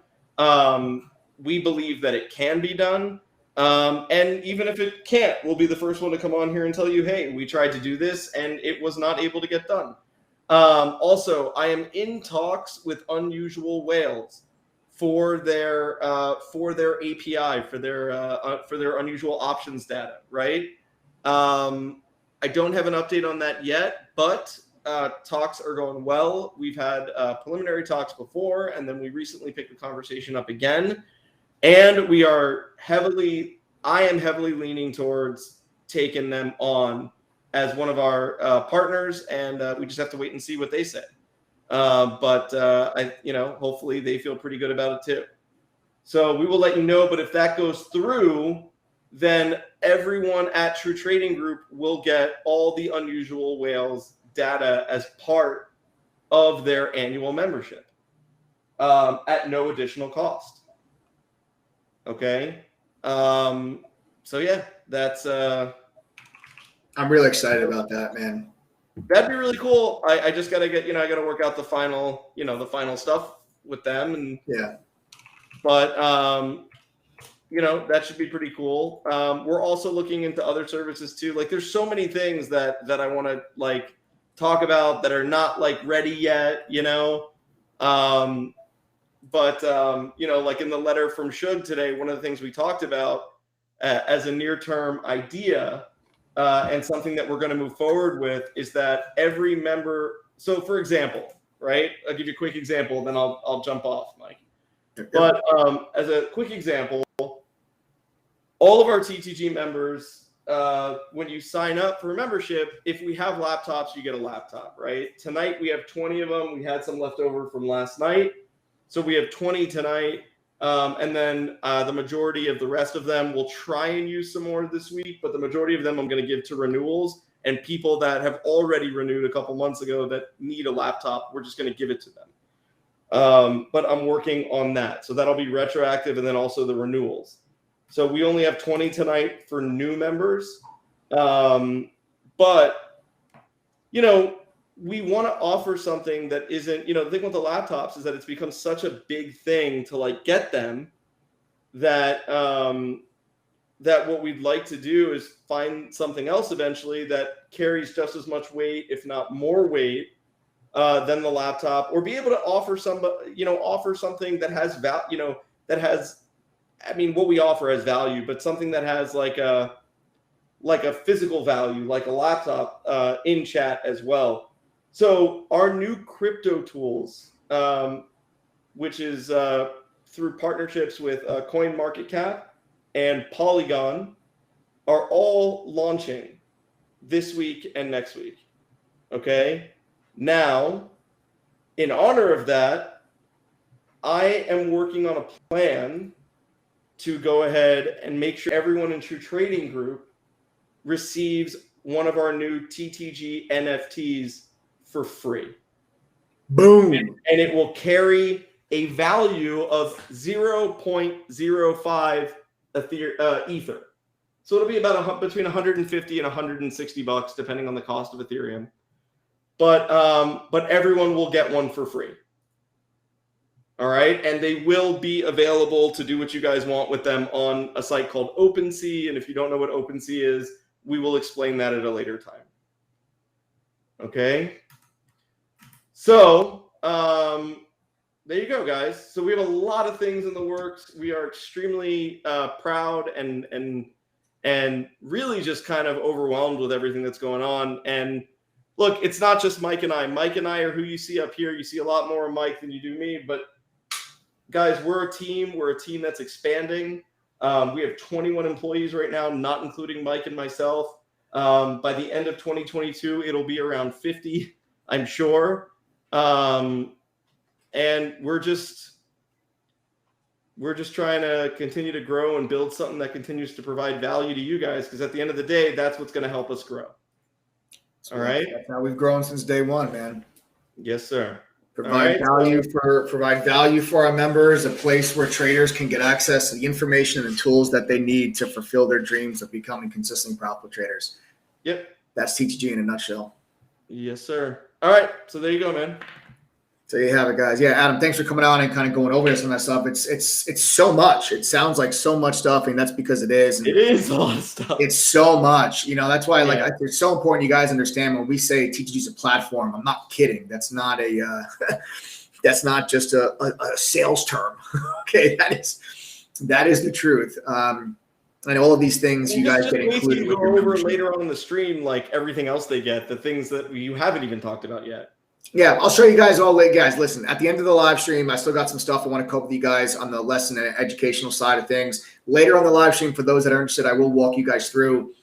We believe that it can be done. And even if it can't, we'll be the first one to come on here and tell you, hey, we tried to do this and it was not able to get done. Also, I am in talks with Unusual Whales for their API, for their unusual options data, right? I don't have an update on that yet, but talks are going well. We've had preliminary talks before, and then we recently picked the conversation up again. And I am heavily leaning towards taking them on as one of our partners, and we just have to wait and see what they say. But hopefully they feel pretty good about it too. So we will let you know. But if that goes through, then everyone at True Trading Group will get all the Unusual Whales data as part of their annual membership at no additional cost. Okay. So yeah, that's I'm really excited about that, man. That'd be really cool. I just gotta get, I gotta work out the final, the final stuff with them, and yeah. But that should be pretty cool. We're also looking into other services too. Like, there's so many things that I want to talk about that are not ready yet. But in the letter from SUGE today, one of the things we talked about as a near-term idea and something that we're going to move forward with is that every member. So, for example, right? I'll give you a quick example, then I'll jump off, Mike. But as a quick example, all of our TTG members, when you sign up for a membership, if we have laptops, you get a laptop, right? Tonight we have 20 of them. We had some left over from last night. So we have 20 tonight. And then the majority of the rest of them will try and use some more this week. But the majority of them I'm going to give to renewals, and people that have already renewed a couple months ago that need a laptop, we're just going to give it to them. But I'm working on that. So that'll be retroactive, and then also the renewals. So we only have 20 tonight for new members. But, we want to offer something that isn't, the thing with the laptops is that it's become such a big thing to get them that, that what we'd like to do is find something else eventually that carries just as much weight, if not more weight, than the laptop, or be able to offer offer something that has value, that has, what we offer has value, but something that has a physical value, like a laptop in chat as well. So our new crypto tools, which is through partnerships with CoinMarketCap and Polygon, are all launching this week and next week. Okay. Now, in honor of that, I am working on a plan to go ahead and make sure everyone in True Trading Group receives one of our new TTG NFTs for free. Boom. And it will carry a value of 0.05 Ether. So it'll be about between 150 and 160 bucks, depending on the cost of Ethereum. But everyone will get one for free. All right. And they will be available to do what you guys want with them on a site called OpenSea. And if you don't know what OpenSea is, we will explain that at a later time. Okay. So there you go, guys. So we have a lot of things in the works. We are extremely proud and really just kind of overwhelmed with everything that's going on. And look, it's not just Mike and I. Mike and I are who you see up here. You see a lot more of Mike than you do me. But guys, we're a team. We're a team that's expanding. We have 21 employees right now, not including Mike and myself. By the end of 2022, it'll be around 50, I'm sure. And we're just We're just trying to continue to grow and build something that continues to provide value to you guys, because at the end of the day, that's what's going to help us grow. All right. That's how we've grown since day one, man. Yes, sir. Provide value for our members, a place where traders can get access to the information and the tools that they need to fulfill their dreams of becoming consistently profitable traders. Yep. That's TTG in a nutshell. Yes, sir. All right. So there you go, man. So you have it, guys. Yeah, Adam, thanks for coming on and kind of going over this and that stuff. It's so much. It sounds like so much stuff, and that's because it is. And it is a lot of stuff. It's so much. That's why it's so important you guys understand when we say TTG is a platform. I'm not kidding. That's not that's not just a sales term. Okay, that is the truth. And all of these things you guys get included. Go over later on in the stream, like everything else they get, the things that you haven't even talked about yet. Yeah, I'll show you guys all late. Guys, listen, at the end of the live stream, I still got some stuff I want to cover with you guys on the lesson and educational side of things. Later on the live stream, for those that are interested, I will walk you guys through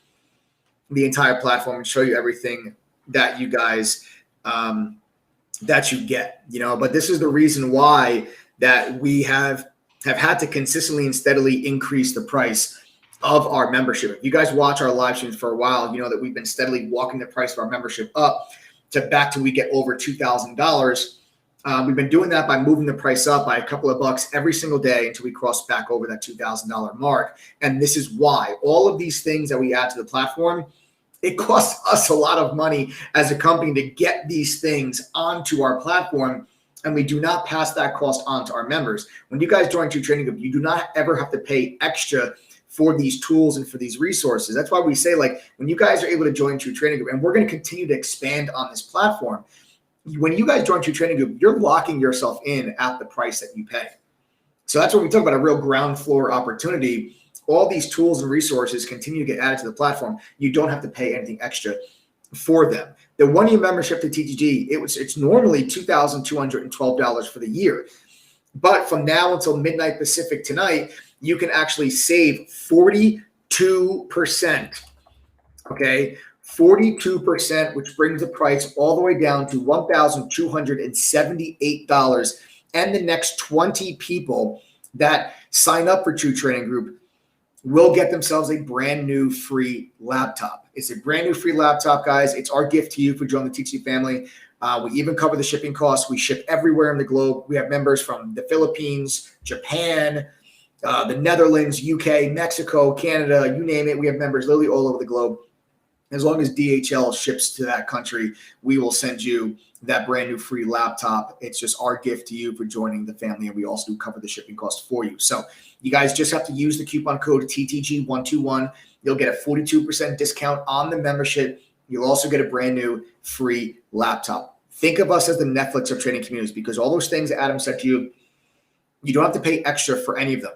the entire platform and show you everything that you guys that you get. But this is the reason why that we have had to consistently and steadily increase the price of our membership. If you guys watch our live streams for a while, you know that we've been steadily walking the price of our membership up to back till we get over $2,000. We've been doing that by moving the price up by a couple of bucks every single day until we cross back over that $2,000 mark. And this is why all of these things that we add to the platform, it costs us a lot of money as a company to get these things onto our platform. And we do not pass that cost on to our members. When you guys join True Trading Group, you do not ever have to pay extra for these tools and for these resources. That's why we say, when you guys are able to join True Trading Group, and we're going to continue to expand on this platform, when you guys join True Trading Group, you're locking yourself in at the price that you pay. So that's what we talk about, a real ground floor opportunity. All these tools and resources continue to get added to the platform. You don't have to pay anything extra for them. The one-year membership to TTG, it's normally $2,212 for the year. But from now until midnight Pacific tonight, you can actually save 42%. Okay, 42%, which brings the price all the way down to $1,278. And the next 20 people that sign up for True Trading Group will get themselves a brand new free laptop. It's a brand new free laptop, guys. It's our gift to you for joining the TTG family. We even cover the shipping costs. We ship everywhere in the globe. We have members from the Philippines, Japan, the Netherlands, UK, Mexico, Canada, you name it. We have members literally all over the globe. As long as DHL ships to that country, we will send you that brand new free laptop. It's just our gift to you for joining the family, and we also do cover the shipping cost for you. So you guys just have to use the coupon code TTG121. You'll get a 42% discount on the membership. You'll also get a brand new free laptop. Think of us as the Netflix of trading communities, because all those things that Adam said to you, you don't have to pay extra for any of them.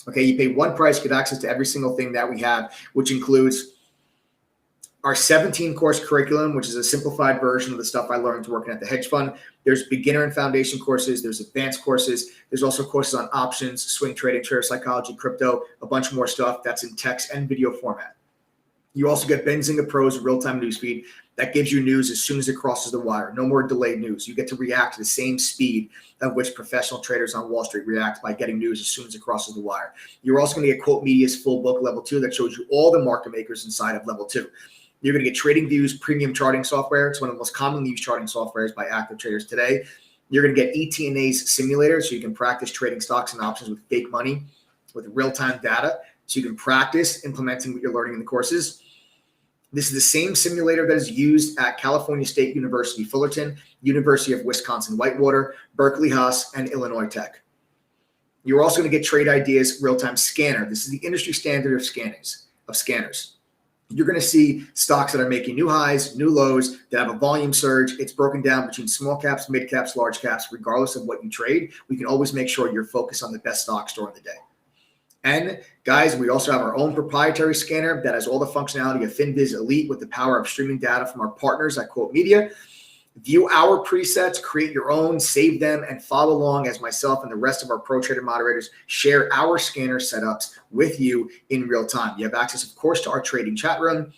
Okay, you pay one price, get access to every single thing that we have, which includes our 17-course curriculum, which is a simplified version of the stuff I learned working at the hedge fund. There's beginner and foundation courses. There's advanced courses. There's also courses on options, swing trading, trader psychology, crypto, a bunch more stuff that's in text and video format. You also get Benzinga Pro's real-time news feed that gives you news as soon as it crosses the wire. No more delayed news. You get to react to the same speed at which professional traders on Wall Street react by getting news as soon as it crosses the wire. You're also going to get Quote Media's full book, Level 2, that shows you all the market makers inside of Level 2. You're going to get TradingView's premium charting software. It's one of the most commonly used charting softwares by active traders today. You're going to get ET&A's simulator, so you can practice trading stocks and options with fake money, with real-time data, so you can practice implementing what you're learning in the courses. This is the same simulator that is used at California State University, Fullerton, University of Wisconsin, Whitewater, Berkeley Haas, and Illinois Tech. You're also going to get Trade Ideas Real-Time Scanner. This is the industry standard of scanners. You're going to see stocks that are making new highs, new lows, that have a volume surge. It's broken down between small caps, mid caps, large caps. Regardless of what you trade, we can always make sure you're focused on the best stocks during the day. And guys, we also have our own proprietary scanner that has all the functionality of FinViz Elite with the power of streaming data from our partners at Quote Media. View our presets, create your own, save them, and follow along as myself and the rest of our Pro Trader moderators share our scanner setups with you in real time. You have access, of course, to our trading chat room,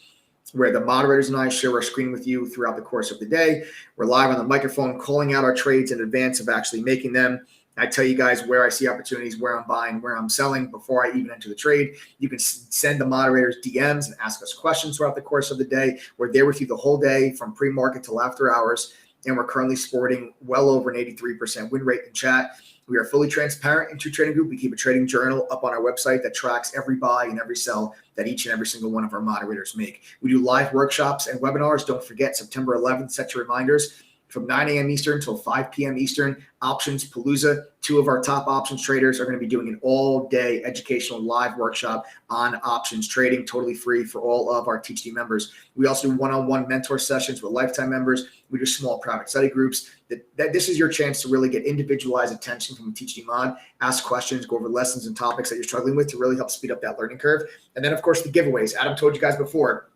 where the moderators and I share our screen with you throughout the course of the day. We're live on the microphone, calling out our trades in advance of actually making them. I tell you guys where I see opportunities, where I'm buying, where I'm selling before I even enter the trade. You can send the moderators DMs and ask us questions throughout the course of the day. We're there with you the whole day from pre-market till after hours. And we're currently sporting well over an 83% win rate in chat. We are fully transparent in True Trading Group. We keep a trading journal up on our website that tracks every buy and every sell that each and every single one of our moderators make. We do live workshops and webinars. Don't forget, September 11th, set your reminders. From 9 a.m. Eastern until 5 p.m. Eastern, Options Palooza. 2 of our top options traders are going to be doing an all-day educational live workshop on options trading, totally free for all of our THD members. We also do one-on-one mentor sessions with lifetime members. We do small private study groups. This is your chance to really get individualized attention from a THD mod, ask questions, go over lessons and topics that you're struggling with to really help speed up that learning curve. And then, of course, the giveaways. Adam told you guys before,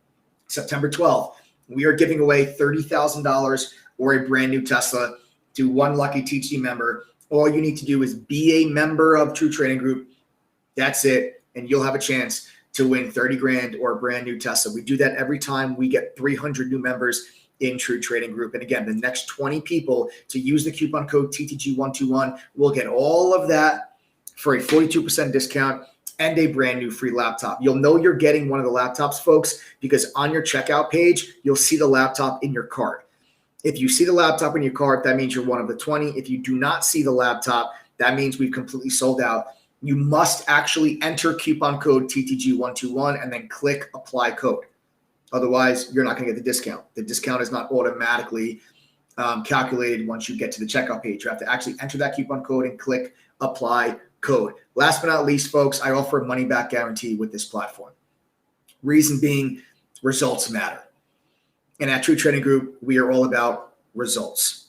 September 12th, we are giving away $30,000 or a brand new Tesla to one lucky THD member. All you need to do is be a member of True Trading Group. That's it. And you'll have a chance to win 30 grand or a brand new Tesla. We do that every time we get 300 new members in True Trading Group. And again, the next 20 people to use the coupon code TTG121 will get all of that for a 42% discount and a brand new free laptop. You'll know you're getting one of the laptops, folks, because on your checkout page, you'll see the laptop in your cart. If you see the laptop in your cart, that means you're one of the 20. If you do not see the laptop, that means we've completely sold out. You must actually enter coupon code TTG121 and then click apply code. Otherwise, you're not going to get the discount. The discount is not automatically calculated once you get to the checkout page. You have to actually enter that coupon code and click apply code. Last but not least, folks, I offer a money back guarantee with this platform. Reason being, results matter. And at True Trading Group, we are all about results.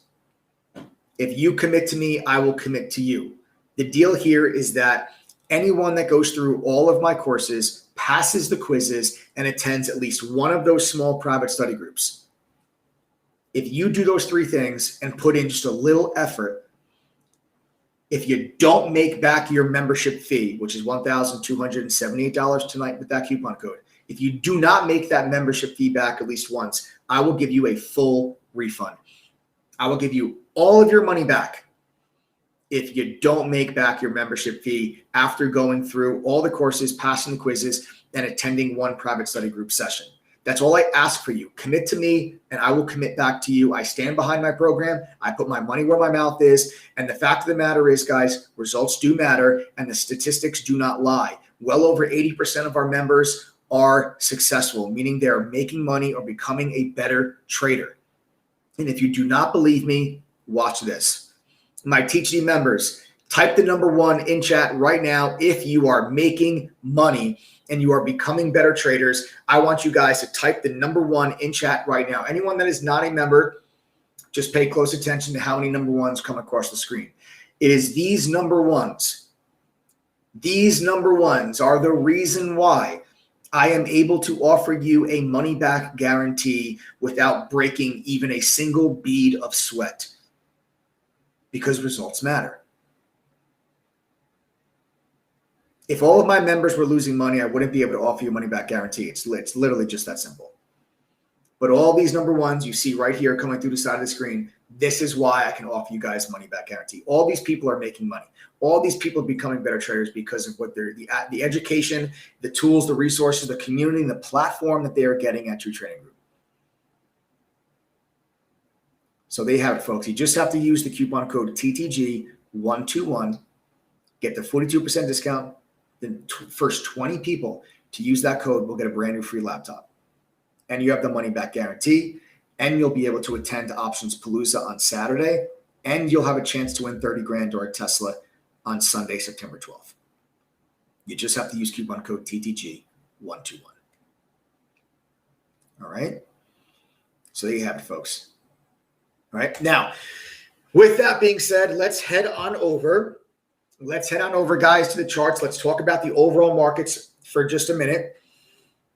If you commit to me, I will commit to you. The deal here is that anyone that goes through all of my courses, passes the quizzes, and attends at least one of those small private study groups, if you do those 3 things and put in just a little effort, if you don't make back your membership fee, which is $1,278 tonight with that coupon code, if you do not make that membership fee back at least once, I will give you a full refund. I will give you all of your money back if you don't make back your membership fee after going through all the courses, passing the quizzes, and attending one private study group session. That's all I ask for you. Commit to me, and I will commit back to you. I stand behind my program. I put my money where my mouth is. And the fact of the matter is, guys, results do matter, and the statistics do not lie. Well over 80% of our members are successful, meaning they're making money or becoming a better trader. And if you do not believe me, watch this. My THD members, type the number 1 in chat right now if you are making money and you are becoming better traders. I want you guys to type the number 1 in chat right now. Anyone that is not a member, just pay close attention to how many number 1s come across the screen. It is these number 1s. These number 1s are the reason why I am able to offer you a money back guarantee without breaking even a single bead of sweat, because results matter. If all of my members were losing money, I wouldn't be able to offer you a money back guarantee. It's literally just that simple. But all these number 1s you see right here coming through the side of the screen, this is why I can offer you guys money back guarantee. All these people are making money. All these people are becoming better traders because of what they're the education, the tools, the resources, the community, and the platform that they are getting at True Trading Group. So they have it, folks. You just have to use the coupon code TTG121, get the 42% discount. The first 20 people to use that code will get a brand new free laptop. And you have the money back guarantee, and you'll be able to attend Options Palooza on Saturday, and you'll have a chance to win 30 grand or a Tesla on Sunday, September 12th. You just have to use coupon code TTG121. All right? So there you have it, folks. All right. Now, with that being said, let's head on over. Guys, to the charts. Let's talk about the overall markets for just a minute.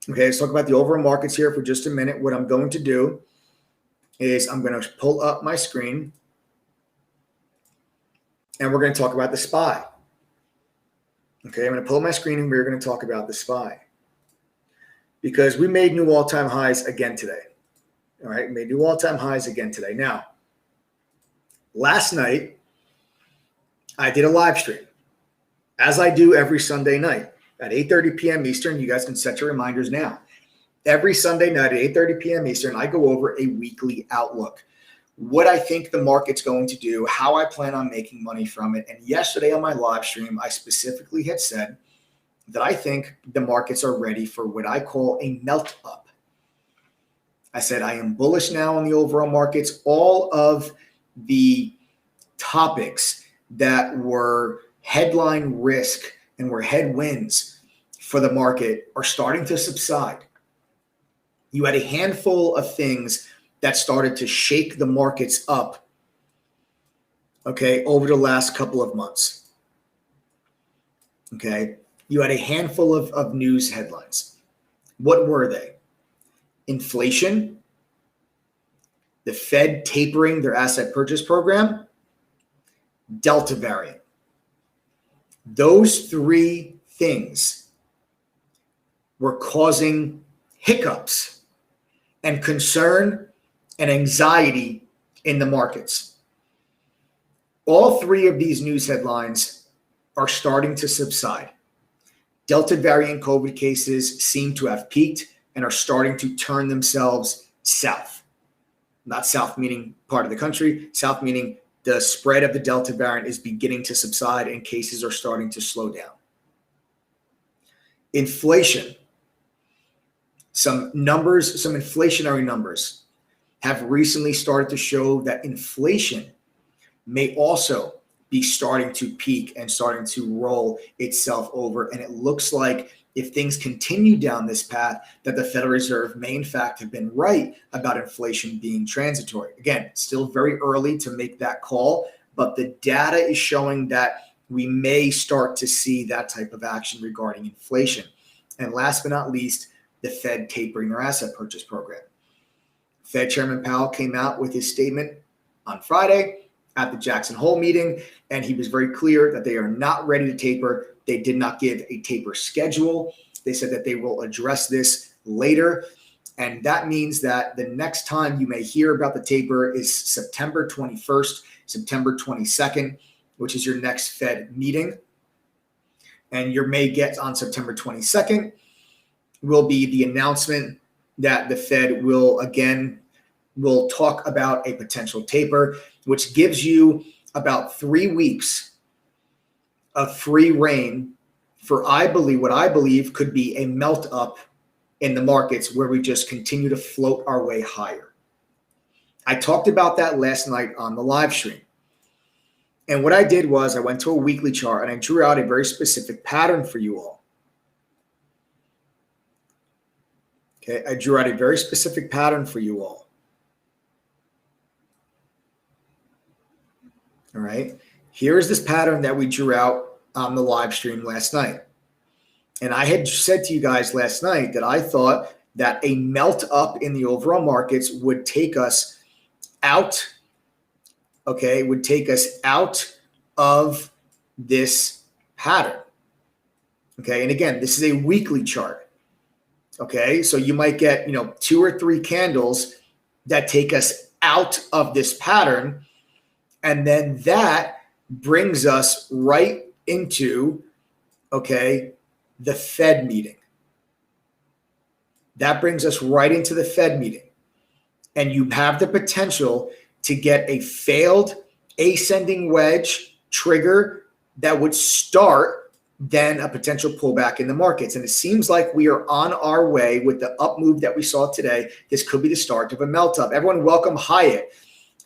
Okay, let's talk about the overall markets here for just a minute. What I'm going to do is I'm going to pull up my screen, and we're going to talk about the SPY. Okay, I'm going to pull up my screen, and we're going to talk about the SPY because we made new all-time highs again today. All right, made new all-time highs again today. Now, last night, I did a live stream, as I do every Sunday night at 8:30 p.m. Eastern. You guys can set your reminders now. Every Sunday night at 8:30 p.m. Eastern, I go over a weekly outlook, what I think the market's going to do, how I plan on making money from it. And yesterday on my live stream, I specifically had said that I think the markets are ready for what I call a melt up. I said I am bullish now on the overall markets. All of the topics that were headline risk and were headwinds for the market are starting to subside. You had a handful of things that started to shake the markets up, okay, over the last couple of months. Okay, you had a handful of news headlines. What were they? Inflation, the Fed tapering their asset purchase program, Delta variant. Those three things were causing hiccups and concern and anxiety in the markets. All three of these news headlines are starting to subside. Delta variant COVID cases seem to have peaked and are starting to turn themselves south. Not south meaning part of the country, south meaning the spread of the Delta variant is beginning to subside and cases are starting to slow down. Inflation. Some numbers, some inflationary numbers have recently started to show that inflation may also be starting to peak and starting to roll itself over. And it looks like if things continue down this path, that the Federal Reserve may in fact have been right about inflation being transitory. Again, still very early to make that call, but the data is showing that we may start to see that type of action regarding inflation. And last but not least, the Fed tapering their asset purchase program. Fed Chairman Powell came out with his statement on Friday at the Jackson Hole meeting, and he was very clear that they are not ready to taper. They did not give a taper schedule. They said that they will address this later, and that means that the next time you may hear about the taper is September 21st, September 22nd, which is your next Fed meeting. And your May get on September 22nd will be the announcement that the Fed will talk about a potential taper, which gives you about 3 weeks of free reign for what I believe could be a melt up in the markets where we just continue to float our way higher. I talked about that last night on the live stream. And what I did was I went to a weekly chart and I drew out a very specific pattern for you all. Okay, I drew out a very specific pattern for you all. All right, here's this pattern that we drew out on the live stream last night. And I had said to you guys last night that I thought that a melt up in the overall markets would take us out, okay, would take us out of this pattern. Okay, and again, this is a weekly chart. Okay, so you might get, 2 or 3 candles that take us out of this pattern. And then that brings us right into, okay, the Fed meeting. That brings us right into the Fed meeting. And you have the potential to get a failed ascending wedge trigger that would start then a potential pullback in the markets. And it seems like we are on our way with the up move that we saw today. This could be the start of a melt up. Everyone welcome Hyatt.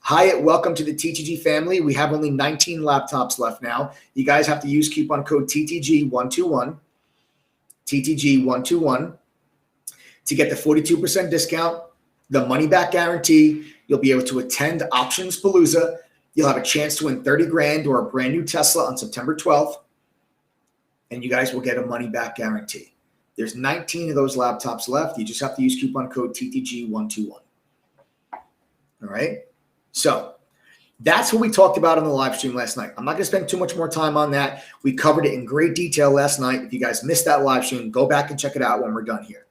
Hyatt, welcome to the TTG family. We have only 19 laptops left now. You guys have to use coupon code TTG121, TTG121 to get the 42% discount, the money back guarantee. You'll be able to attend Options Palooza. You'll have a chance to win 30 grand or a brand new Tesla on September 12th. And you guys will get a money back guarantee. There's 19 of those laptops left. You just have to use coupon code TTG121. All right. So that's what we talked about on the live stream last night. I'm not going to spend too much more time on that. We covered it in great detail last night. If you guys missed that live stream, go back and check it out when we're done here.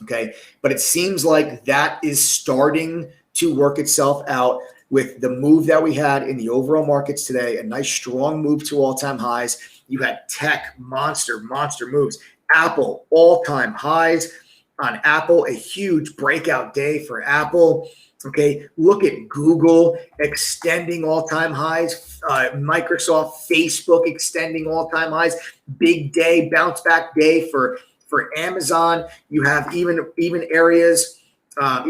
Okay. But it seems like that is starting to work itself out. with the move that we had in the overall markets today, a nice strong move to all-time highs. You had tech, monster moves. Apple, all-time highs on Apple, a huge breakout day for Apple. Okay, look at Google extending all-time highs, Microsoft, Facebook extending all-time highs. Big day, bounce back day for Amazon. You have even areas of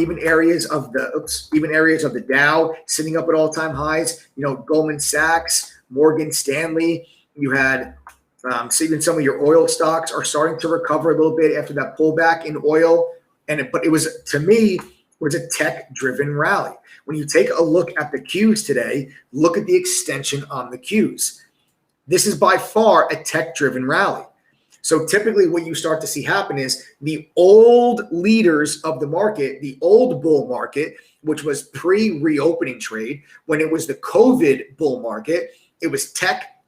the Dow sitting up at all-time highs. Goldman Sachs, Morgan Stanley. You had so even some of your oil stocks are starting to recover a little bit after that pullback in oil. But it was, to me, was a tech-driven rally. When you take a look at the Qs today, look at the extension on the Qs. This is by far a tech-driven rally. So typically what you start to see happen is the old leaders of the market, the old bull market, which was pre-reopening trade, when it was the COVID bull market, it was tech.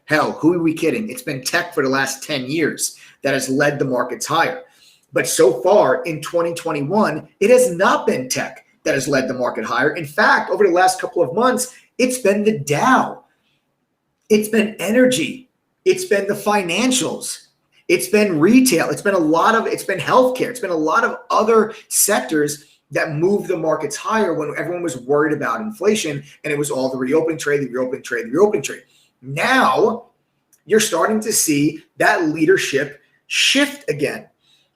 Hell, who are we kidding? It's been tech for the last 10 years that has led the markets higher. But so far in 2021, it has not been tech that has led the market higher. In fact, over the last couple of months, it's been the Dow. It's been energy. It's been the financials. It's been retail. It's been healthcare. It's been a lot of other sectors that moved the markets higher when everyone was worried about inflation, and it was all the reopening trade. Now you're starting to see that leadership shift again.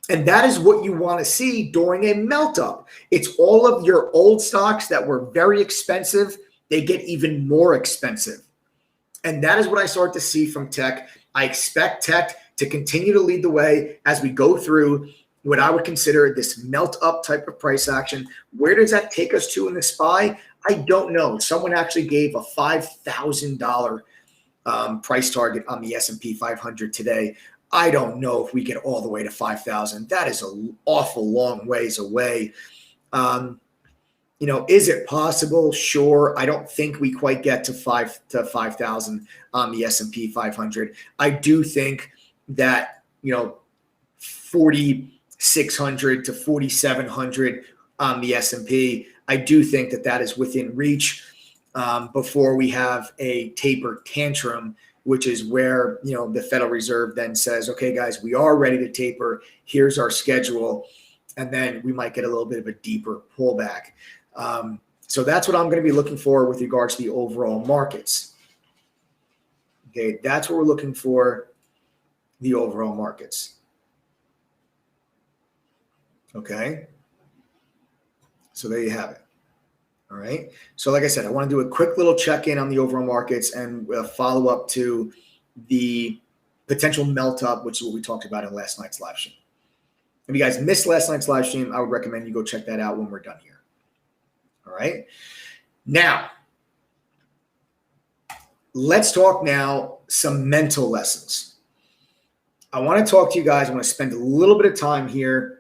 And that is what you want to see during a melt up. It's all of your old stocks that were very expensive. They get even more expensive. And that is what I start to see from tech. I expect tech to continue to lead the way as we go through what I would consider this melt up type of price action. Where does that take us to in the SPY? I don't know. Someone actually gave a $5,000 price target on the S&P 500 today. I don't know if we get all the way to 5,000. That is an awful long ways away. Is it possible? Sure. I don't think we quite get to 5,000 on the S&P 500. I do think that 4,600 to 4,700 on the S&P. I do think that is within reach before we have a taper tantrum, which is where the Federal Reserve then says, okay, guys, we are ready to taper. Here's our schedule. And then we might get a little bit of a deeper pullback. So that's what I'm going to be looking for with regards to the overall markets. Okay, that's what we're looking for, the overall markets. Okay, so there you have it. All right. So like I said, I want to do a quick little check-in on the overall markets and follow up to the potential melt up, which is what we talked about in last night's live stream. If you guys missed last night's live stream, I would recommend you go check that out when we're done here. All right. Now, let's talk now some mental lessons. I want to talk to you guys. I want to spend a little bit of time here.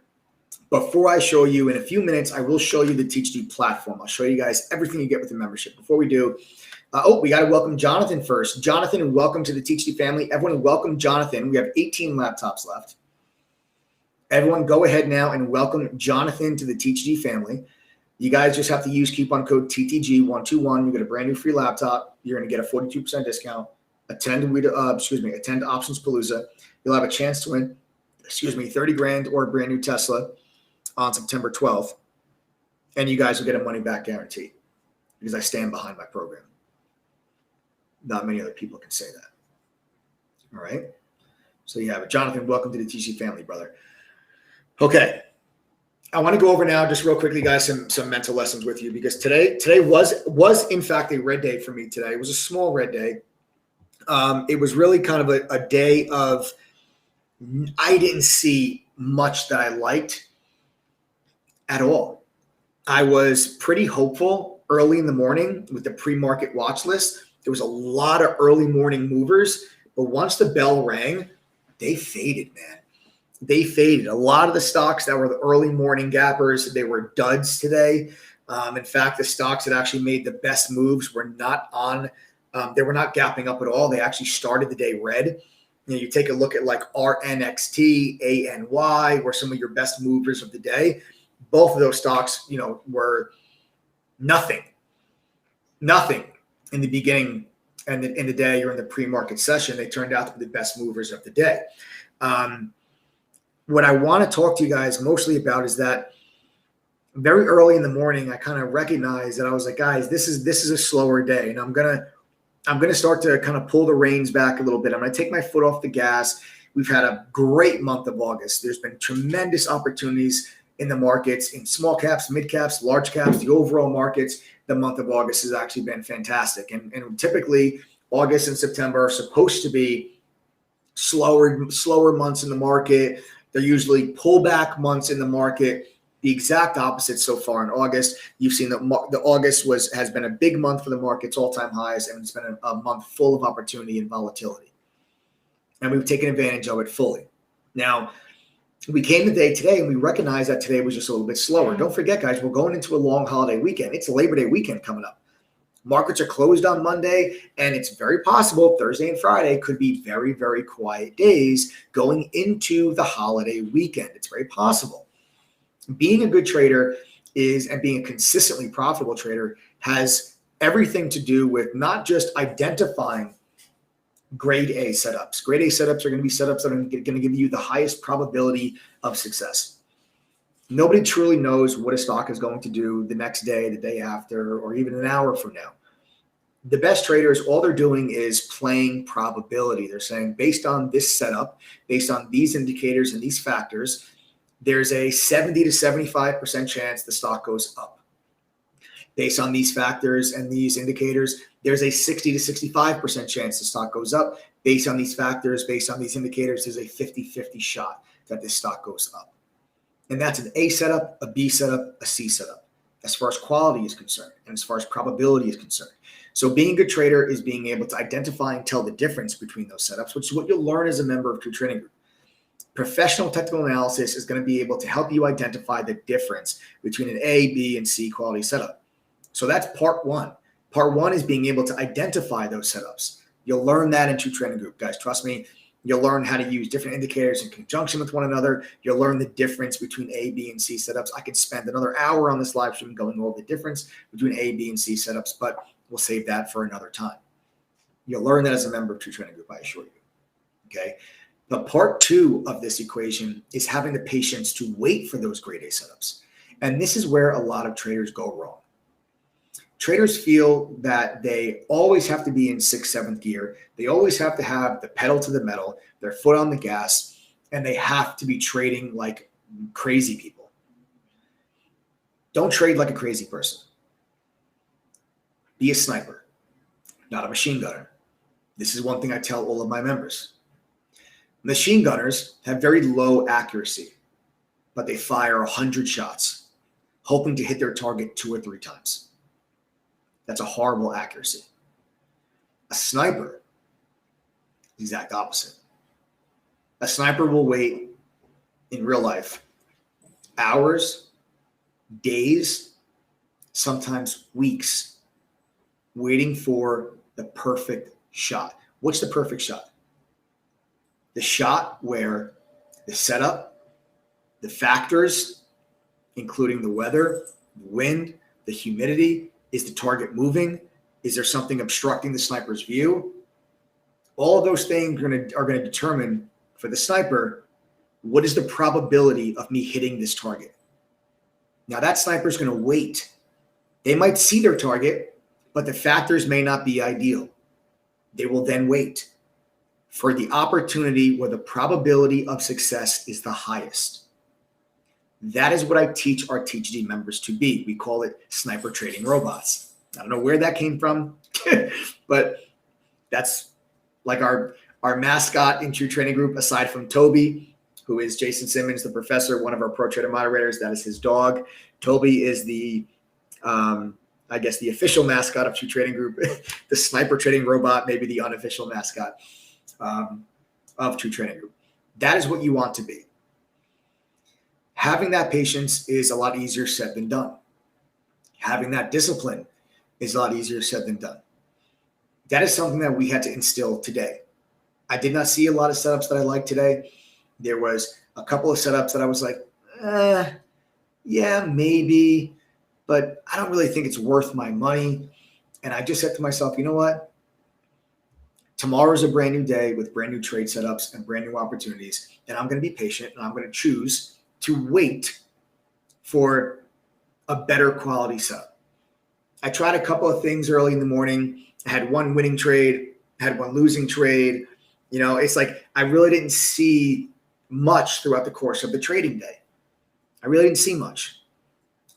Before I show you, in a few minutes, I will show you the TeachD platform. I'll show you guys everything you get with the membership. Before we do, we got to welcome Jonathan first. Jonathan, welcome to the TeachD family. Everyone, welcome Jonathan. We have 18 laptops left. Everyone, go ahead now and welcome Jonathan to the TeachD family. You guys just have to use coupon code TTG121. You get a brand new free laptop. You're going to get a 42% discount. Attend Options Palooza. You'll have a chance to win, 30 grand or a brand new Tesla on September 12th. And you guys will get a money back guarantee because I stand behind my program. Not many other people can say that. All right. So you have it. Jonathan, welcome to the TC family, brother. Okay. I want to go over now just real quickly, guys, some mental lessons with you because today was in fact a red day for me today. It was a small red day. It was really kind of a day of I didn't see much that I liked at all. I was pretty hopeful early in the morning with the pre-market watch list. There was a lot of early morning movers, but once the bell rang, they faded, man. They faded. A lot of the stocks that were the early morning gappers, they were duds today. In fact, the stocks that actually made the best moves were not on. They were not gapping up at all. They actually started the day red. You take a look at like RNXT, ANY, were some of your best movers of the day. Both of those stocks, were Nothing in the beginning and in the day or in the pre-market session. They turned out to be the best movers of the day. What I want to talk to you guys mostly about is that very early in the morning, I kind of recognized that I was like, guys, this is a slower day, and I'm gonna start to kind of pull the reins back a little bit. I'm gonna take my foot off the gas. We've had a great month of August. There's been tremendous opportunities in the markets, in small caps, mid caps, large caps, the overall markets. The month of August has actually been fantastic. And typically August and September are supposed to be slower months in the market. They're usually pullback months in the market. The exact opposite so far in August. You've seen that the August has been a big month for the markets, all-time highs, and it's been a month full of opportunity and volatility. And we've taken advantage of it fully. Now, we came today and we recognized that today was just a little bit slower. Don't forget, guys, we're going into a long holiday weekend. It's a Labor Day weekend coming up. Markets are closed on Monday, and it's very possible Thursday and Friday could be very, very quiet days going into the holiday weekend. It's very possible. Being a good trader and being a consistently profitable trader has everything to do with not just identifying grade A setups. Grade A setups are going to be setups that are going to give you the highest probability of success. Nobody truly knows what a stock is going to do the next day, the day after, or even an hour from now. The best traders, all they're doing is playing probability. They're saying, based on this setup, based on these indicators and these factors, there's a 70 to 75% chance the stock goes up. Based on these factors and these indicators, there's a 60 to 65% chance the stock goes up. Based on these factors, based on these indicators, there's a 50-50 shot that this stock goes up. And that's an A setup, a B setup, a C setup, as far as quality is concerned and as far as probability is concerned. So being a good trader is being able to identify and tell the difference between those setups, which is what you'll learn as a member of True Trading Group. Professional technical analysis is going to be able to help you identify the difference between an A, B, and C quality setup. So that's part one. Part one is being able to identify those setups. You'll learn that in True Trading Group, guys. Trust me. You'll learn how to use different indicators in conjunction with one another. You'll learn the difference between A, B, and C setups. I could spend another hour on this live stream going over the difference between A, B, and C setups, but we'll save that for another time. You'll learn that as a member of True Trading Group, I assure you. Okay. But part two of this equation is having the patience to wait for those grade A setups. And this is where a lot of traders go wrong. Traders feel that they always have to be in 6th, 7th gear. They always have to have the pedal to the metal, their foot on the gas, and they have to be trading like crazy people. Don't trade like a crazy person. Be a sniper, not a machine gunner. This is one thing I tell all of my members. Machine gunners have very low accuracy, but they fire 100 shots, hoping to hit their target 2 or 3 times. That's a horrible accuracy. A sniper, the exact opposite. A sniper will wait in real life hours, days, sometimes weeks, waiting for the perfect shot. What's the perfect shot? The shot where the setup, the factors, including the weather, the wind, the humidity, is the target moving? Is there something obstructing the sniper's view? All of those things are going to determine for the sniper, what is the probability of me hitting this target? Now that sniper is going to wait. They might see their target, but the factors may not be ideal. They will then wait for the opportunity where the probability of success is the highest. That is what I teach our TGD members to be. We call it sniper trading robots. I don't know where that came from, but that's like our mascot in True Trading Group, aside from Toby, who is Jason Simmons, the professor, one of our pro trader moderators. That is his dog. Toby is the official mascot of True Trading Group, the sniper trading robot, maybe the unofficial mascot of True Trading Group. That is what you want to be. Having that patience is a lot easier said than done. Having that discipline is a lot easier said than done. That is something that we had to instill today. I did not see a lot of setups that I liked today. There was a couple of setups that I was like, yeah, maybe. but I don't really think it's worth my money. And I just said to myself, you know what? Tomorrow's a brand new day with brand new trade setups and brand new opportunities. And I'm going to be patient and I'm going to choose to wait for a better quality setup. I tried a couple of things early in the morning. I had one winning trade, had one losing trade. You know, it's like I really didn't see much throughout the course of the trading day. I really didn't see much.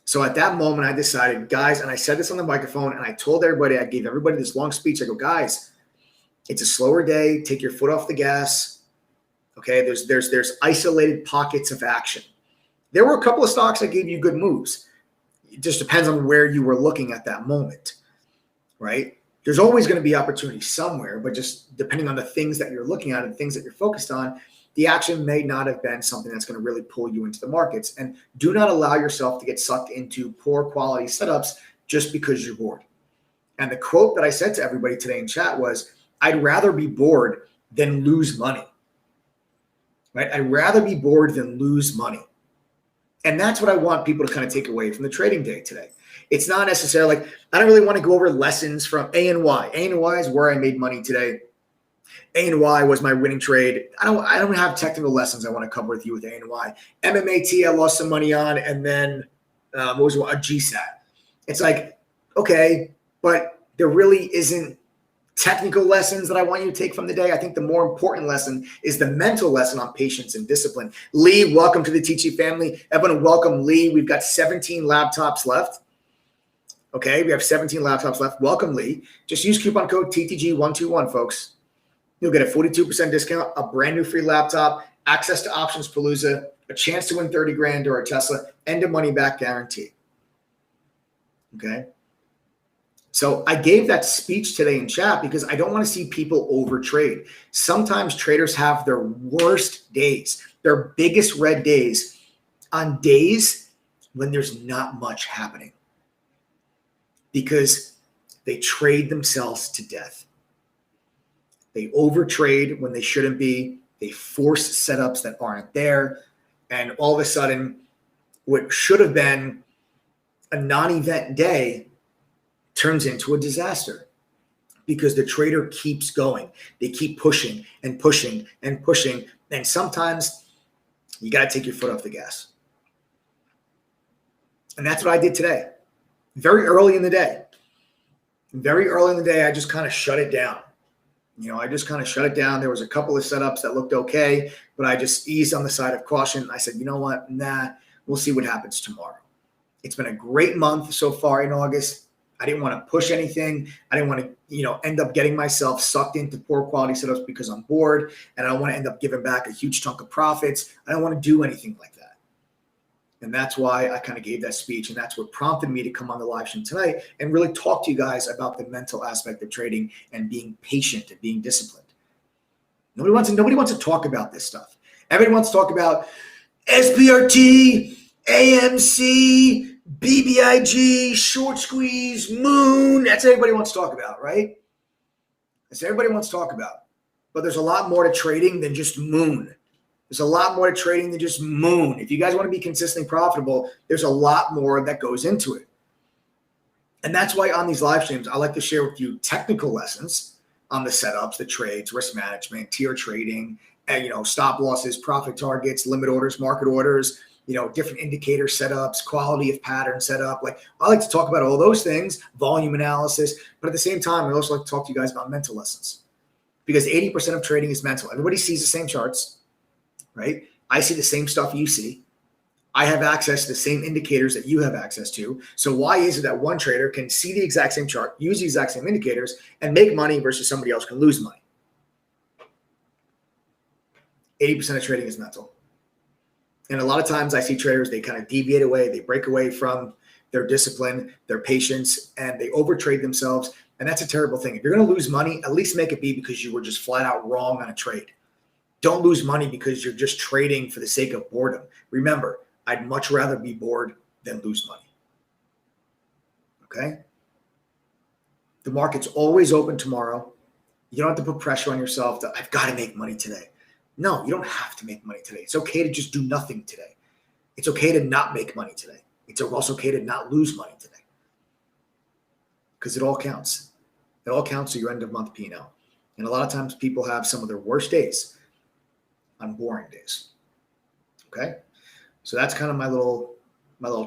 So at that moment, I decided, guys, and I said this on the microphone, and I told everybody, I gave everybody this long speech. I go, guys, it's a slower day. Take your foot off the gas. Okay, there's isolated pockets of action. There were a couple of stocks that gave you good moves. It just depends on where you were looking at that moment, right? There's always going to be opportunity somewhere, but just depending on the things that you're looking at and things that you're focused on, the action may not have been something that's going to really pull you into the markets. And do not allow yourself to get sucked into poor quality setups just because you're bored. And the quote that I said to everybody today in chat was, I'd rather be bored than lose money, right? I'd rather be bored than lose money. And that's what I want people to kind of take away from the trading day today. It's not necessarily like, I don't really want to go over lessons from A and Y. A and Y is where I made money today. A and Y was my winning trade. I don't have technical lessons I want to cover with you with A and Y. MMAT, I lost some money on, and then what was a GSAT. It's like, okay, but there really isn't technical lessons that I want you to take from the day. I think the more important lesson is the mental lesson on patience and discipline. Lee, welcome to the Teachy family. Everyone, welcome Lee. We've got 17 laptops left. Okay, we have 17 laptops left. Welcome, Lee. Just use coupon code TTG121, folks. You'll get a 42% discount, a brand new free laptop, access to Options Palooza, a chance to win 30 grand or a Tesla, and a money back guarantee. Okay. So I gave that speech today in chat because I don't want to see people overtrade. Sometimes traders have their worst days, their biggest red days on days when there's not much happening because they trade themselves to death. They overtrade when they shouldn't be. They force setups that aren't there. And all of a sudden, what should have been a non-event day turns into a disaster because the trader keeps going. They keep pushing and pushing and pushing. And sometimes you got to take your foot off the gas. And that's what I did today. Very early in the day. Very early in the day, I just kind of shut it down. I just kind of shut it down. There was a couple of setups that looked okay, but I just eased on the side of caution. I said, you know what? Nah, we'll see what happens tomorrow. It's been a great month so far in August. I didn't want to push anything. I didn't want to, end up getting myself sucked into poor quality setups because I'm bored, and I don't want to end up giving back a huge chunk of profits. I don't want to do anything like that. And that's why I kind of gave that speech, and that's what prompted me to come on the live stream tonight and really talk to you guys about the mental aspect of trading and being patient and being disciplined. Nobody wants to talk about this stuff. Everybody wants to talk about SPRT, AMC, BBIG, short squeeze, moon. That's what everybody wants to talk about, right? That's what everybody wants to talk about. But there's a lot more to trading than just moon. There's a lot more to trading than just moon. If you guys want to be consistently profitable, there's a lot more that goes into it. And that's why on these live streams, I like to share with you technical lessons on the setups, the trades, risk management, tier trading, and, stop losses, profit targets, limit orders, market orders, different indicator setups, quality of pattern setup. Like, I like to talk about all those things, volume analysis, but at the same time, I also like to talk to you guys about mental lessons because 80% of trading is mental. Everybody sees the same charts. Right? I see the same stuff you see. I have access to the same indicators that you have access to. So why is it that one trader can see the exact same chart, use the exact same indicators, and make money versus somebody else can lose money? 80% of trading is mental. And a lot of times I see traders, they kind of deviate away, they break away from their discipline, their patience, and they overtrade themselves. And that's a terrible thing. If you're going to lose money, at least make it be because you were just flat out wrong on a trade. Don't lose money because you're just trading for the sake of boredom. Remember, I'd much rather be bored than lose money. Okay? The market's always open tomorrow. You don't have to put pressure on yourself that I've got to make money today. No, you don't have to make money today. It's okay to just do nothing today. It's okay to not make money today. It's also okay to not lose money today because it all counts. It all counts to your end of month P&L. And a lot of times people have some of their worst days on boring days. Okay? So that's kind of my little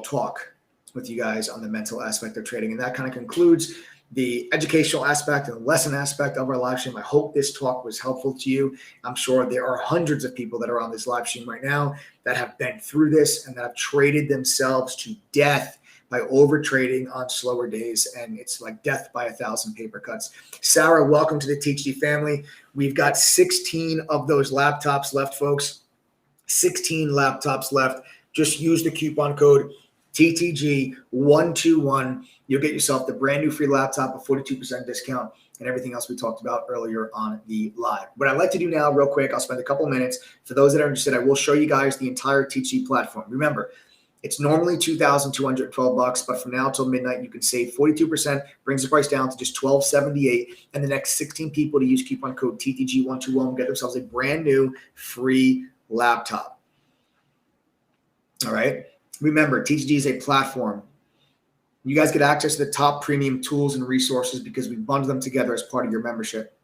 talk with you guys on the mental aspect of trading. And that kind of concludes the educational aspect and the lesson aspect of our live stream. I hope this talk was helpful to you. I'm sure there are hundreds of people that are on this live stream right now that have been through this and that have traded themselves to death by over trading on slower days. And it's like death by 1,000 paper cuts. Sarah, welcome to the TeachD family. We've got 16 of those laptops left, folks. 16 laptops left. Just use the coupon code TTG121. You'll get yourself the brand new free laptop, a 42% discount, and everything else we talked about earlier on the live. What I'd like to do now, real quick, I'll spend a couple minutes. For those that are interested, I will show you guys the entire TTG platform. Remember, it's normally $2,212, but from now till midnight, you can save 42%, brings the price down to just $1,278. And the next 16 people to use coupon code TTG121 will get themselves a brand new free laptop. All right. Remember, TTG is a platform. You guys get access to the top premium tools and resources because we bundle them together as part of your membership.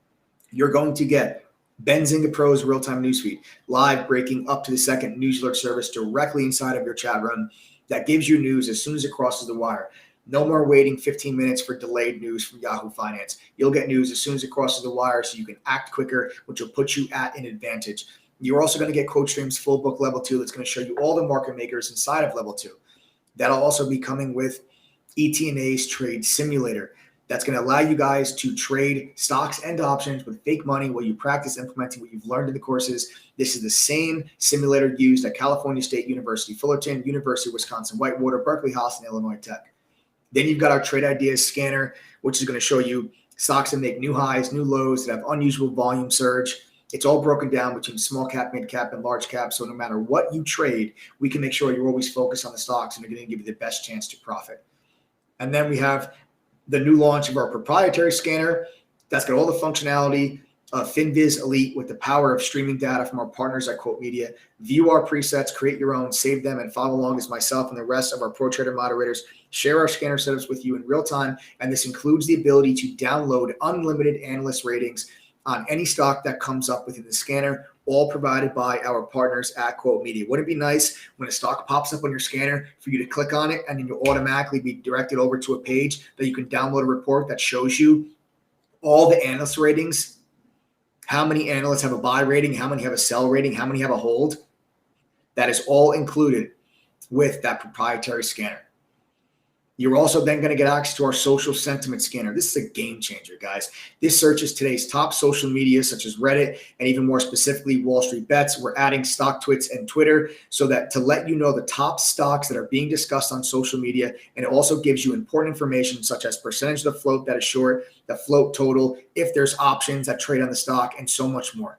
You're going to get Benzinga Pro's real-time newsfeed, live breaking up to the second news alert service directly inside of your chat room that gives you news as soon as it crosses the wire. No more waiting 15 minutes for delayed news from Yahoo Finance. You'll get news as soon as it crosses the wire so you can act quicker, which will put you at an advantage. You're also going to get QuoteStream's full book level 2 that's going to show you all the market makers inside of level 2. That'll also be coming with ETNA's Trade Simulator. That's going to allow you guys to trade stocks and options with fake money while you practice implementing what you've learned in the courses. This is the same simulator used at California State University, Fullerton, University of Wisconsin, Whitewater, Berkeley Haas, and Illinois Tech. Then you've got our Trade Ideas scanner, which is going to show you stocks that make new highs, new lows, that have unusual volume surge. It's all broken down between small cap, mid cap, and large cap. So no matter what you trade, we can make sure you're always focused on the stocks and they're going to give you the best chance to profit. And then we have the new launch of our proprietary scanner. That's got all the functionality of FinViz Elite with the power of streaming data from our partners at Quote Media. View our presets, create your own, save them, and follow along as myself and the rest of our Pro Trader moderators share our scanner setups with you in real time. And this includes the ability to download unlimited analyst ratings on any stock that comes up within the scanner, all provided by our partners at Quote Media. Wouldn't it be nice when a stock pops up on your scanner for you to click on it and then you'll automatically be directed over to a page that you can download a report that shows you all the analyst ratings, how many analysts have a buy rating, how many have a sell rating, how many have a hold? That is all included with that proprietary scanner. You're also then going to get access to our social sentiment scanner. This is a game changer, guys. This searches today's top social media, such as Reddit, and even more specifically, Wall Street Bets. We're adding stock twits and Twitter so that to let you know the top stocks that are being discussed on social media. And it also gives you important information such as percentage of the float that is short, the float total, if there's options that trade on the stock, and so much more.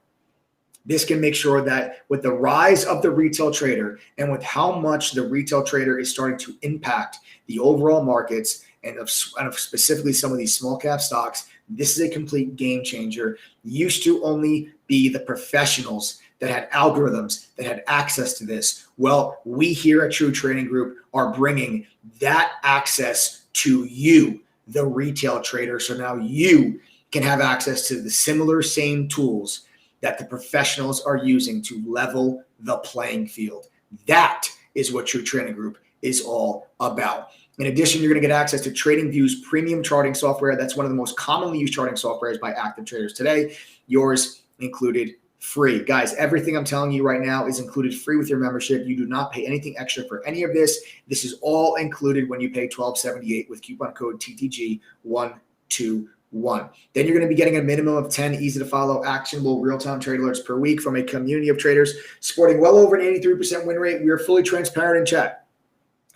This can make sure that with the rise of the retail trader and with how much the retail trader is starting to impact the overall markets and of specifically some of these small cap stocks, this is a complete game changer. Used to only be the professionals that had algorithms that had access to this. Well, we here at True Trading Group are bringing that access to you, the retail trader. So now you can have access to the similar same tools that the professionals are using to level the playing field. That is what True Trading Group is all about. In addition, you're going to get access to TradingView's premium charting software. That's one of the most commonly used charting softwares by active traders today. Yours included free. Guys, everything I'm telling you right now is included free with your membership. You do not pay anything extra for any of this. This is all included when you pay $12.78 with coupon code TTG121. Then you're going to be getting a minimum of 10 easy to follow actionable real-time trade alerts per week from a community of traders sporting well over an 83% win rate. We are fully transparent in chat.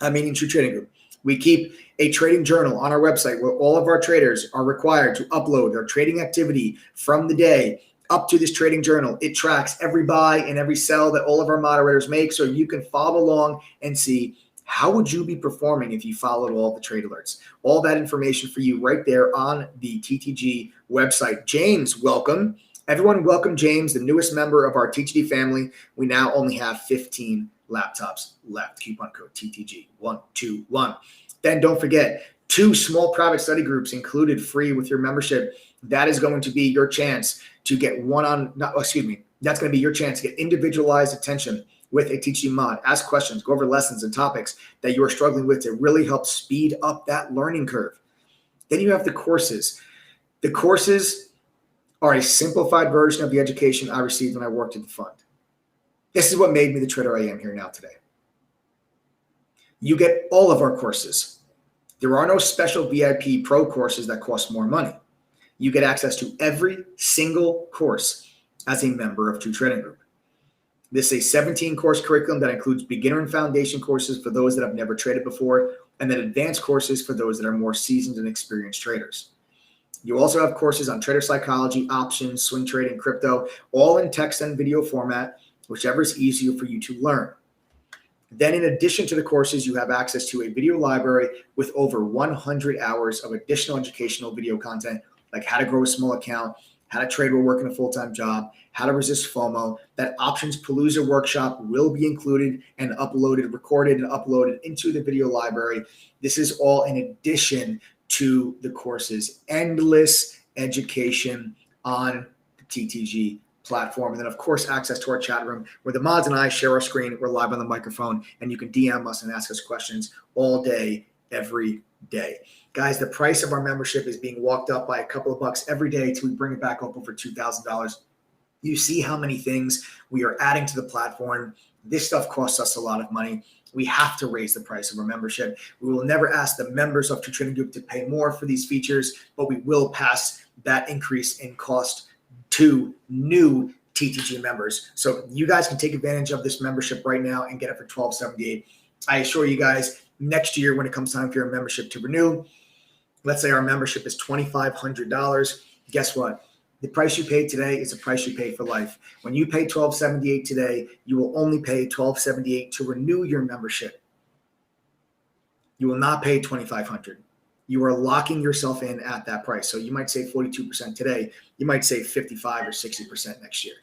Meaning True Trading Group. We keep a trading journal on our website where all of our traders are required to upload their trading activity from the day up to this trading journal. It tracks every buy and every sell that all of our moderators make so you can follow along and see how would you be performing if you followed all the trade alerts. All that information for you right there on the TTG website. James, welcome. Everyone welcome James, the newest member of our TTG family. We now only have 15 laptops left. Coupon code TTG121. Then don't forget, 2 small private study groups included free with your membership. That is going to be your chance to get that's going to be your chance to get individualized attention with a TTG mod. Ask questions, go over lessons and topics that you are struggling with to really help speed up that learning curve. Then you have the courses. The courses are a simplified version of the education I received when I worked at the fund. This is what made me the trader I am here now today. You get all of our courses. There are no special VIP pro courses that cost more money. You get access to every single course as a member of True Trading Group. This is a 17-course curriculum that includes beginner and foundation courses for those that have never traded before, and then advanced courses for those that are more seasoned and experienced traders. You also have courses on trader psychology, options, swing trading, crypto, all in text and video format, whichever is easier for you to learn. Then in addition to the courses, you have access to a video library with over 100 hours of additional educational video content, like how to grow a small account, how to trade while working a full-time job, how to resist FOMO. That Options Palooza workshop will be included and recorded and uploaded into the video library. This is all in addition to the courses. Endless education on the TTG platform. And then, of course, access to our chat room where the mods and I share our screen. We're live on the microphone, and you can DM us and ask us questions all day, every day. Guys, the price of our membership is being walked up by a couple of bucks every day till we bring it back up over $2,000. You see how many things we are adding to the platform. This stuff costs us a lot of money. We have to raise the price of our membership. We will never ask the members of True Trading Group to pay more for these features, but we will pass that increase in cost to new TTG members. So you guys can take advantage of this membership right now and get it for $12.78. I assure you guys, next year when it comes time for your membership to renew, let's say our membership is $2,500. Guess what? The price you pay today is the price you pay for life. When you pay $12.78 today, you will only pay $12.78 to renew your membership. You will not pay $2,500. You are locking yourself in at that price. So you might save 42% today. You might save 55 or 60% next year.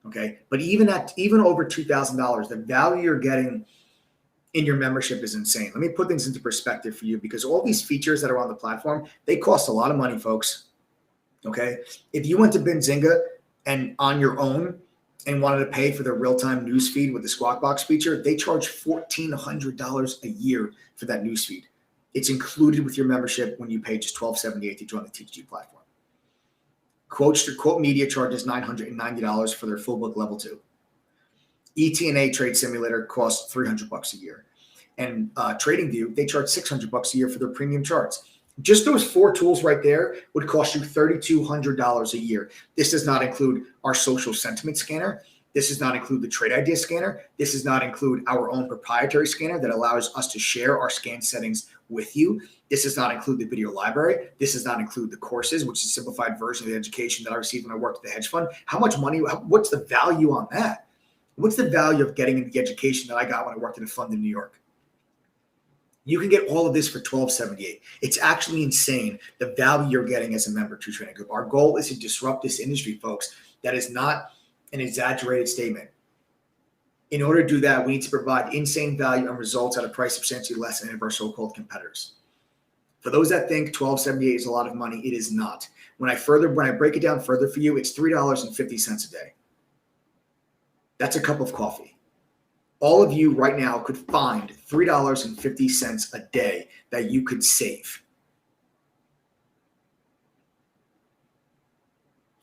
Okay. But even over $2,000, the value you're getting in your membership is insane. Let me put things into perspective for you, because all these features that are on the platform, they cost a lot of money, folks. Okay. If you went to Benzinga and on your own and wanted to pay for the real-time news feed with the Squawk Box feature, they charge $1,400 a year for that news feed. It's included with your membership when you pay just $12.78 to join the TTG platform. Quote Media charges $990 for their full book level 2. ET&A Trade Simulator costs $300 a year. And TradingView, they charge $600 a year for their premium charts. Just those 4 tools right there would cost you $3,200 a year. This does not include our social sentiment scanner. This does not include the trade idea scanner. This does not include our own proprietary scanner that allows us to share our scan settings with you. This does not include the video library. This does not include the courses, which is a simplified version of the education that I received when I worked at the hedge fund. How much money, what's the value on that? What's the value of getting the education that I got when I worked at a fund in New York? You can get all of this for $12.78. It's actually insane the value you're getting as a member of True Trading Group. Our goal is to disrupt this industry, folks. That is not an exaggerated statement. In order to do that, we need to provide insane value and results at a price substantially less than any of our so-called competitors. For those that think $12.78 is a lot of money, it is not. When I break it down further for you, it's $3.50 a day. That's a cup of coffee. All of you right now could find $3.50 a day that you could save.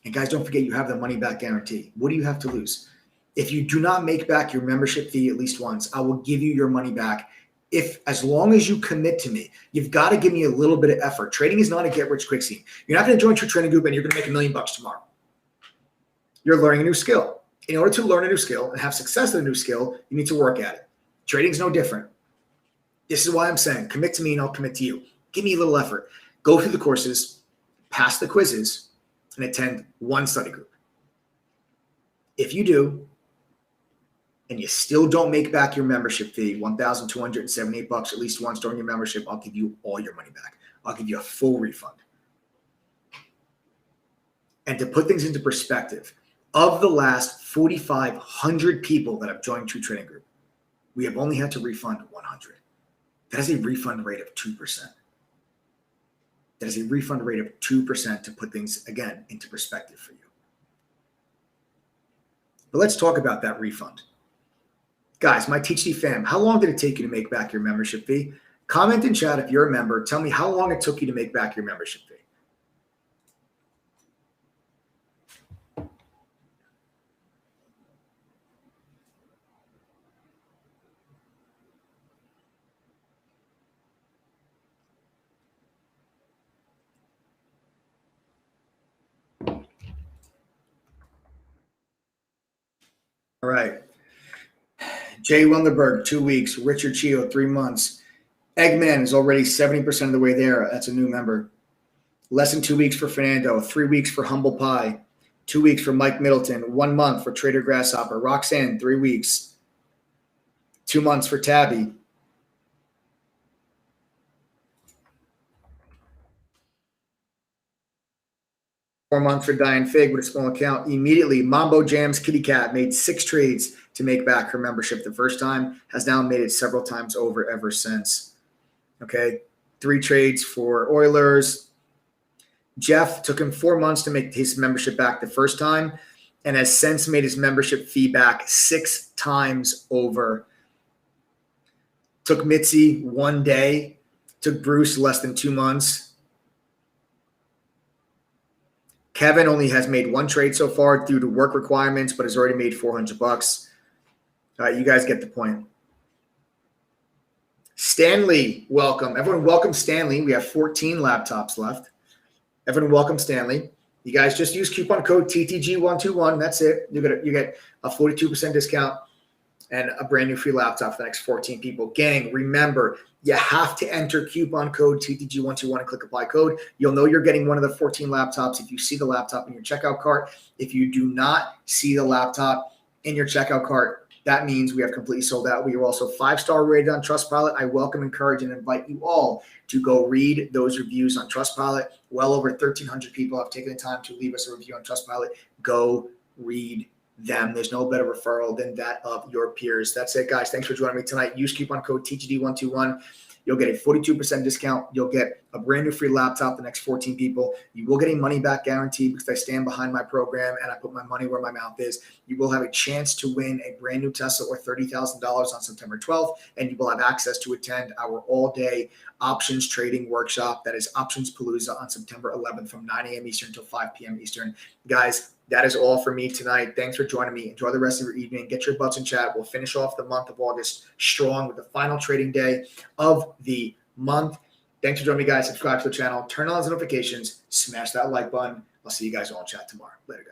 And guys, don't forget, you have the money back guarantee. What do you have to lose? If you do not make back your membership fee at least once, I will give you your money back. As long as you commit to me. You've got to give me a little bit of effort. Trading is not a get-rich-quick scheme. You're not going to join True Trading Group and you're going to make $1 million tomorrow. You're learning a new skill. In order to learn a new skill and have success in a new skill, you need to work at it. Trading is no different. This is why I'm saying commit to me and I'll commit to you. Give me a little effort. Go through the courses, pass the quizzes, and attend one study group. If you do, and you still don't make back your membership fee, $1,278 at least once during your membership, I'll give you all your money back. I'll give you a full refund. And to put things into perspective, of the last 4,500 people that have joined True Trading Group, we have only had to refund 100. That is a refund rate of 2%. That is a refund rate of 2% to put things, again, into perspective for you. But let's talk about that refund. Guys, my THD fam, how long did it take you to make back your membership fee? Comment in chat if you're a member. Tell me how long it took you to make back your membership fee. All right. Jay Wildenberg, 2 weeks. Richard Chio, 3 months. Eggman is already 70% of the way there. That's a new member. Less than 2 weeks for Fernando. 3 weeks for Humble Pie. 2 weeks for Mike Middleton. 1 month for Trader Grasshopper. Roxanne, 3 weeks. 2 months for Tabby. $4 for Diane Fig with a small account. Immediately, Mambo Jams Kitty Cat made 6 trades to make back her membership the first time, has now made it several times over ever since. Okay, 3 trades for Oilers. Jeff took him 4 months to make his membership back the first time and has since made his membership fee back 6 times over. Took Mitzi 1 day. Took Bruce less than 2 months. Kevin only has made 1 trade so far due to work requirements, but has already made $400. All right, you guys get the point. Stanley, welcome. Everyone welcome Stanley. We have 14 laptops left. Everyone welcome Stanley. You guys just use coupon code TTG121. That's it. You get a 42% discount and a brand new free laptop for the next 14 people. Gang, remember, you have to enter coupon code TTG121 and click apply code. You'll know you're getting one of the 14 laptops if you see the laptop in your checkout cart. If you do not see the laptop in your checkout cart, that means we have completely sold out. We are also 5-star rated on Trustpilot. I welcome, encourage, and invite you all to go read those reviews on Trustpilot. Well over 1,300 people have taken the time to leave us a review on Trustpilot. Go read them. There's no better referral than that of your peers. That's it, guys. Thanks for joining me tonight. Use coupon code TGD121. You'll get a 42% discount. You'll get a brand new free laptop the next 14 people. You will get a money back guarantee because I stand behind my program and I put my money where my mouth is. You will have a chance to win a brand new Tesla or $30,000 on September 12th, and you will have access to attend our all-day options trading workshop. That is Options Palooza on September 11th from 9 a.m. Eastern until 5 p.m. Eastern. Guys, that is all for me tonight. Thanks for joining me. Enjoy the rest of your evening. Get your butts in chat. We'll finish off the month of August strong with the final trading day of the month. Thanks for joining me, guys. Subscribe to the channel. Turn on those notifications. Smash that like button. I'll see you guys all in chat tomorrow. Later, guys.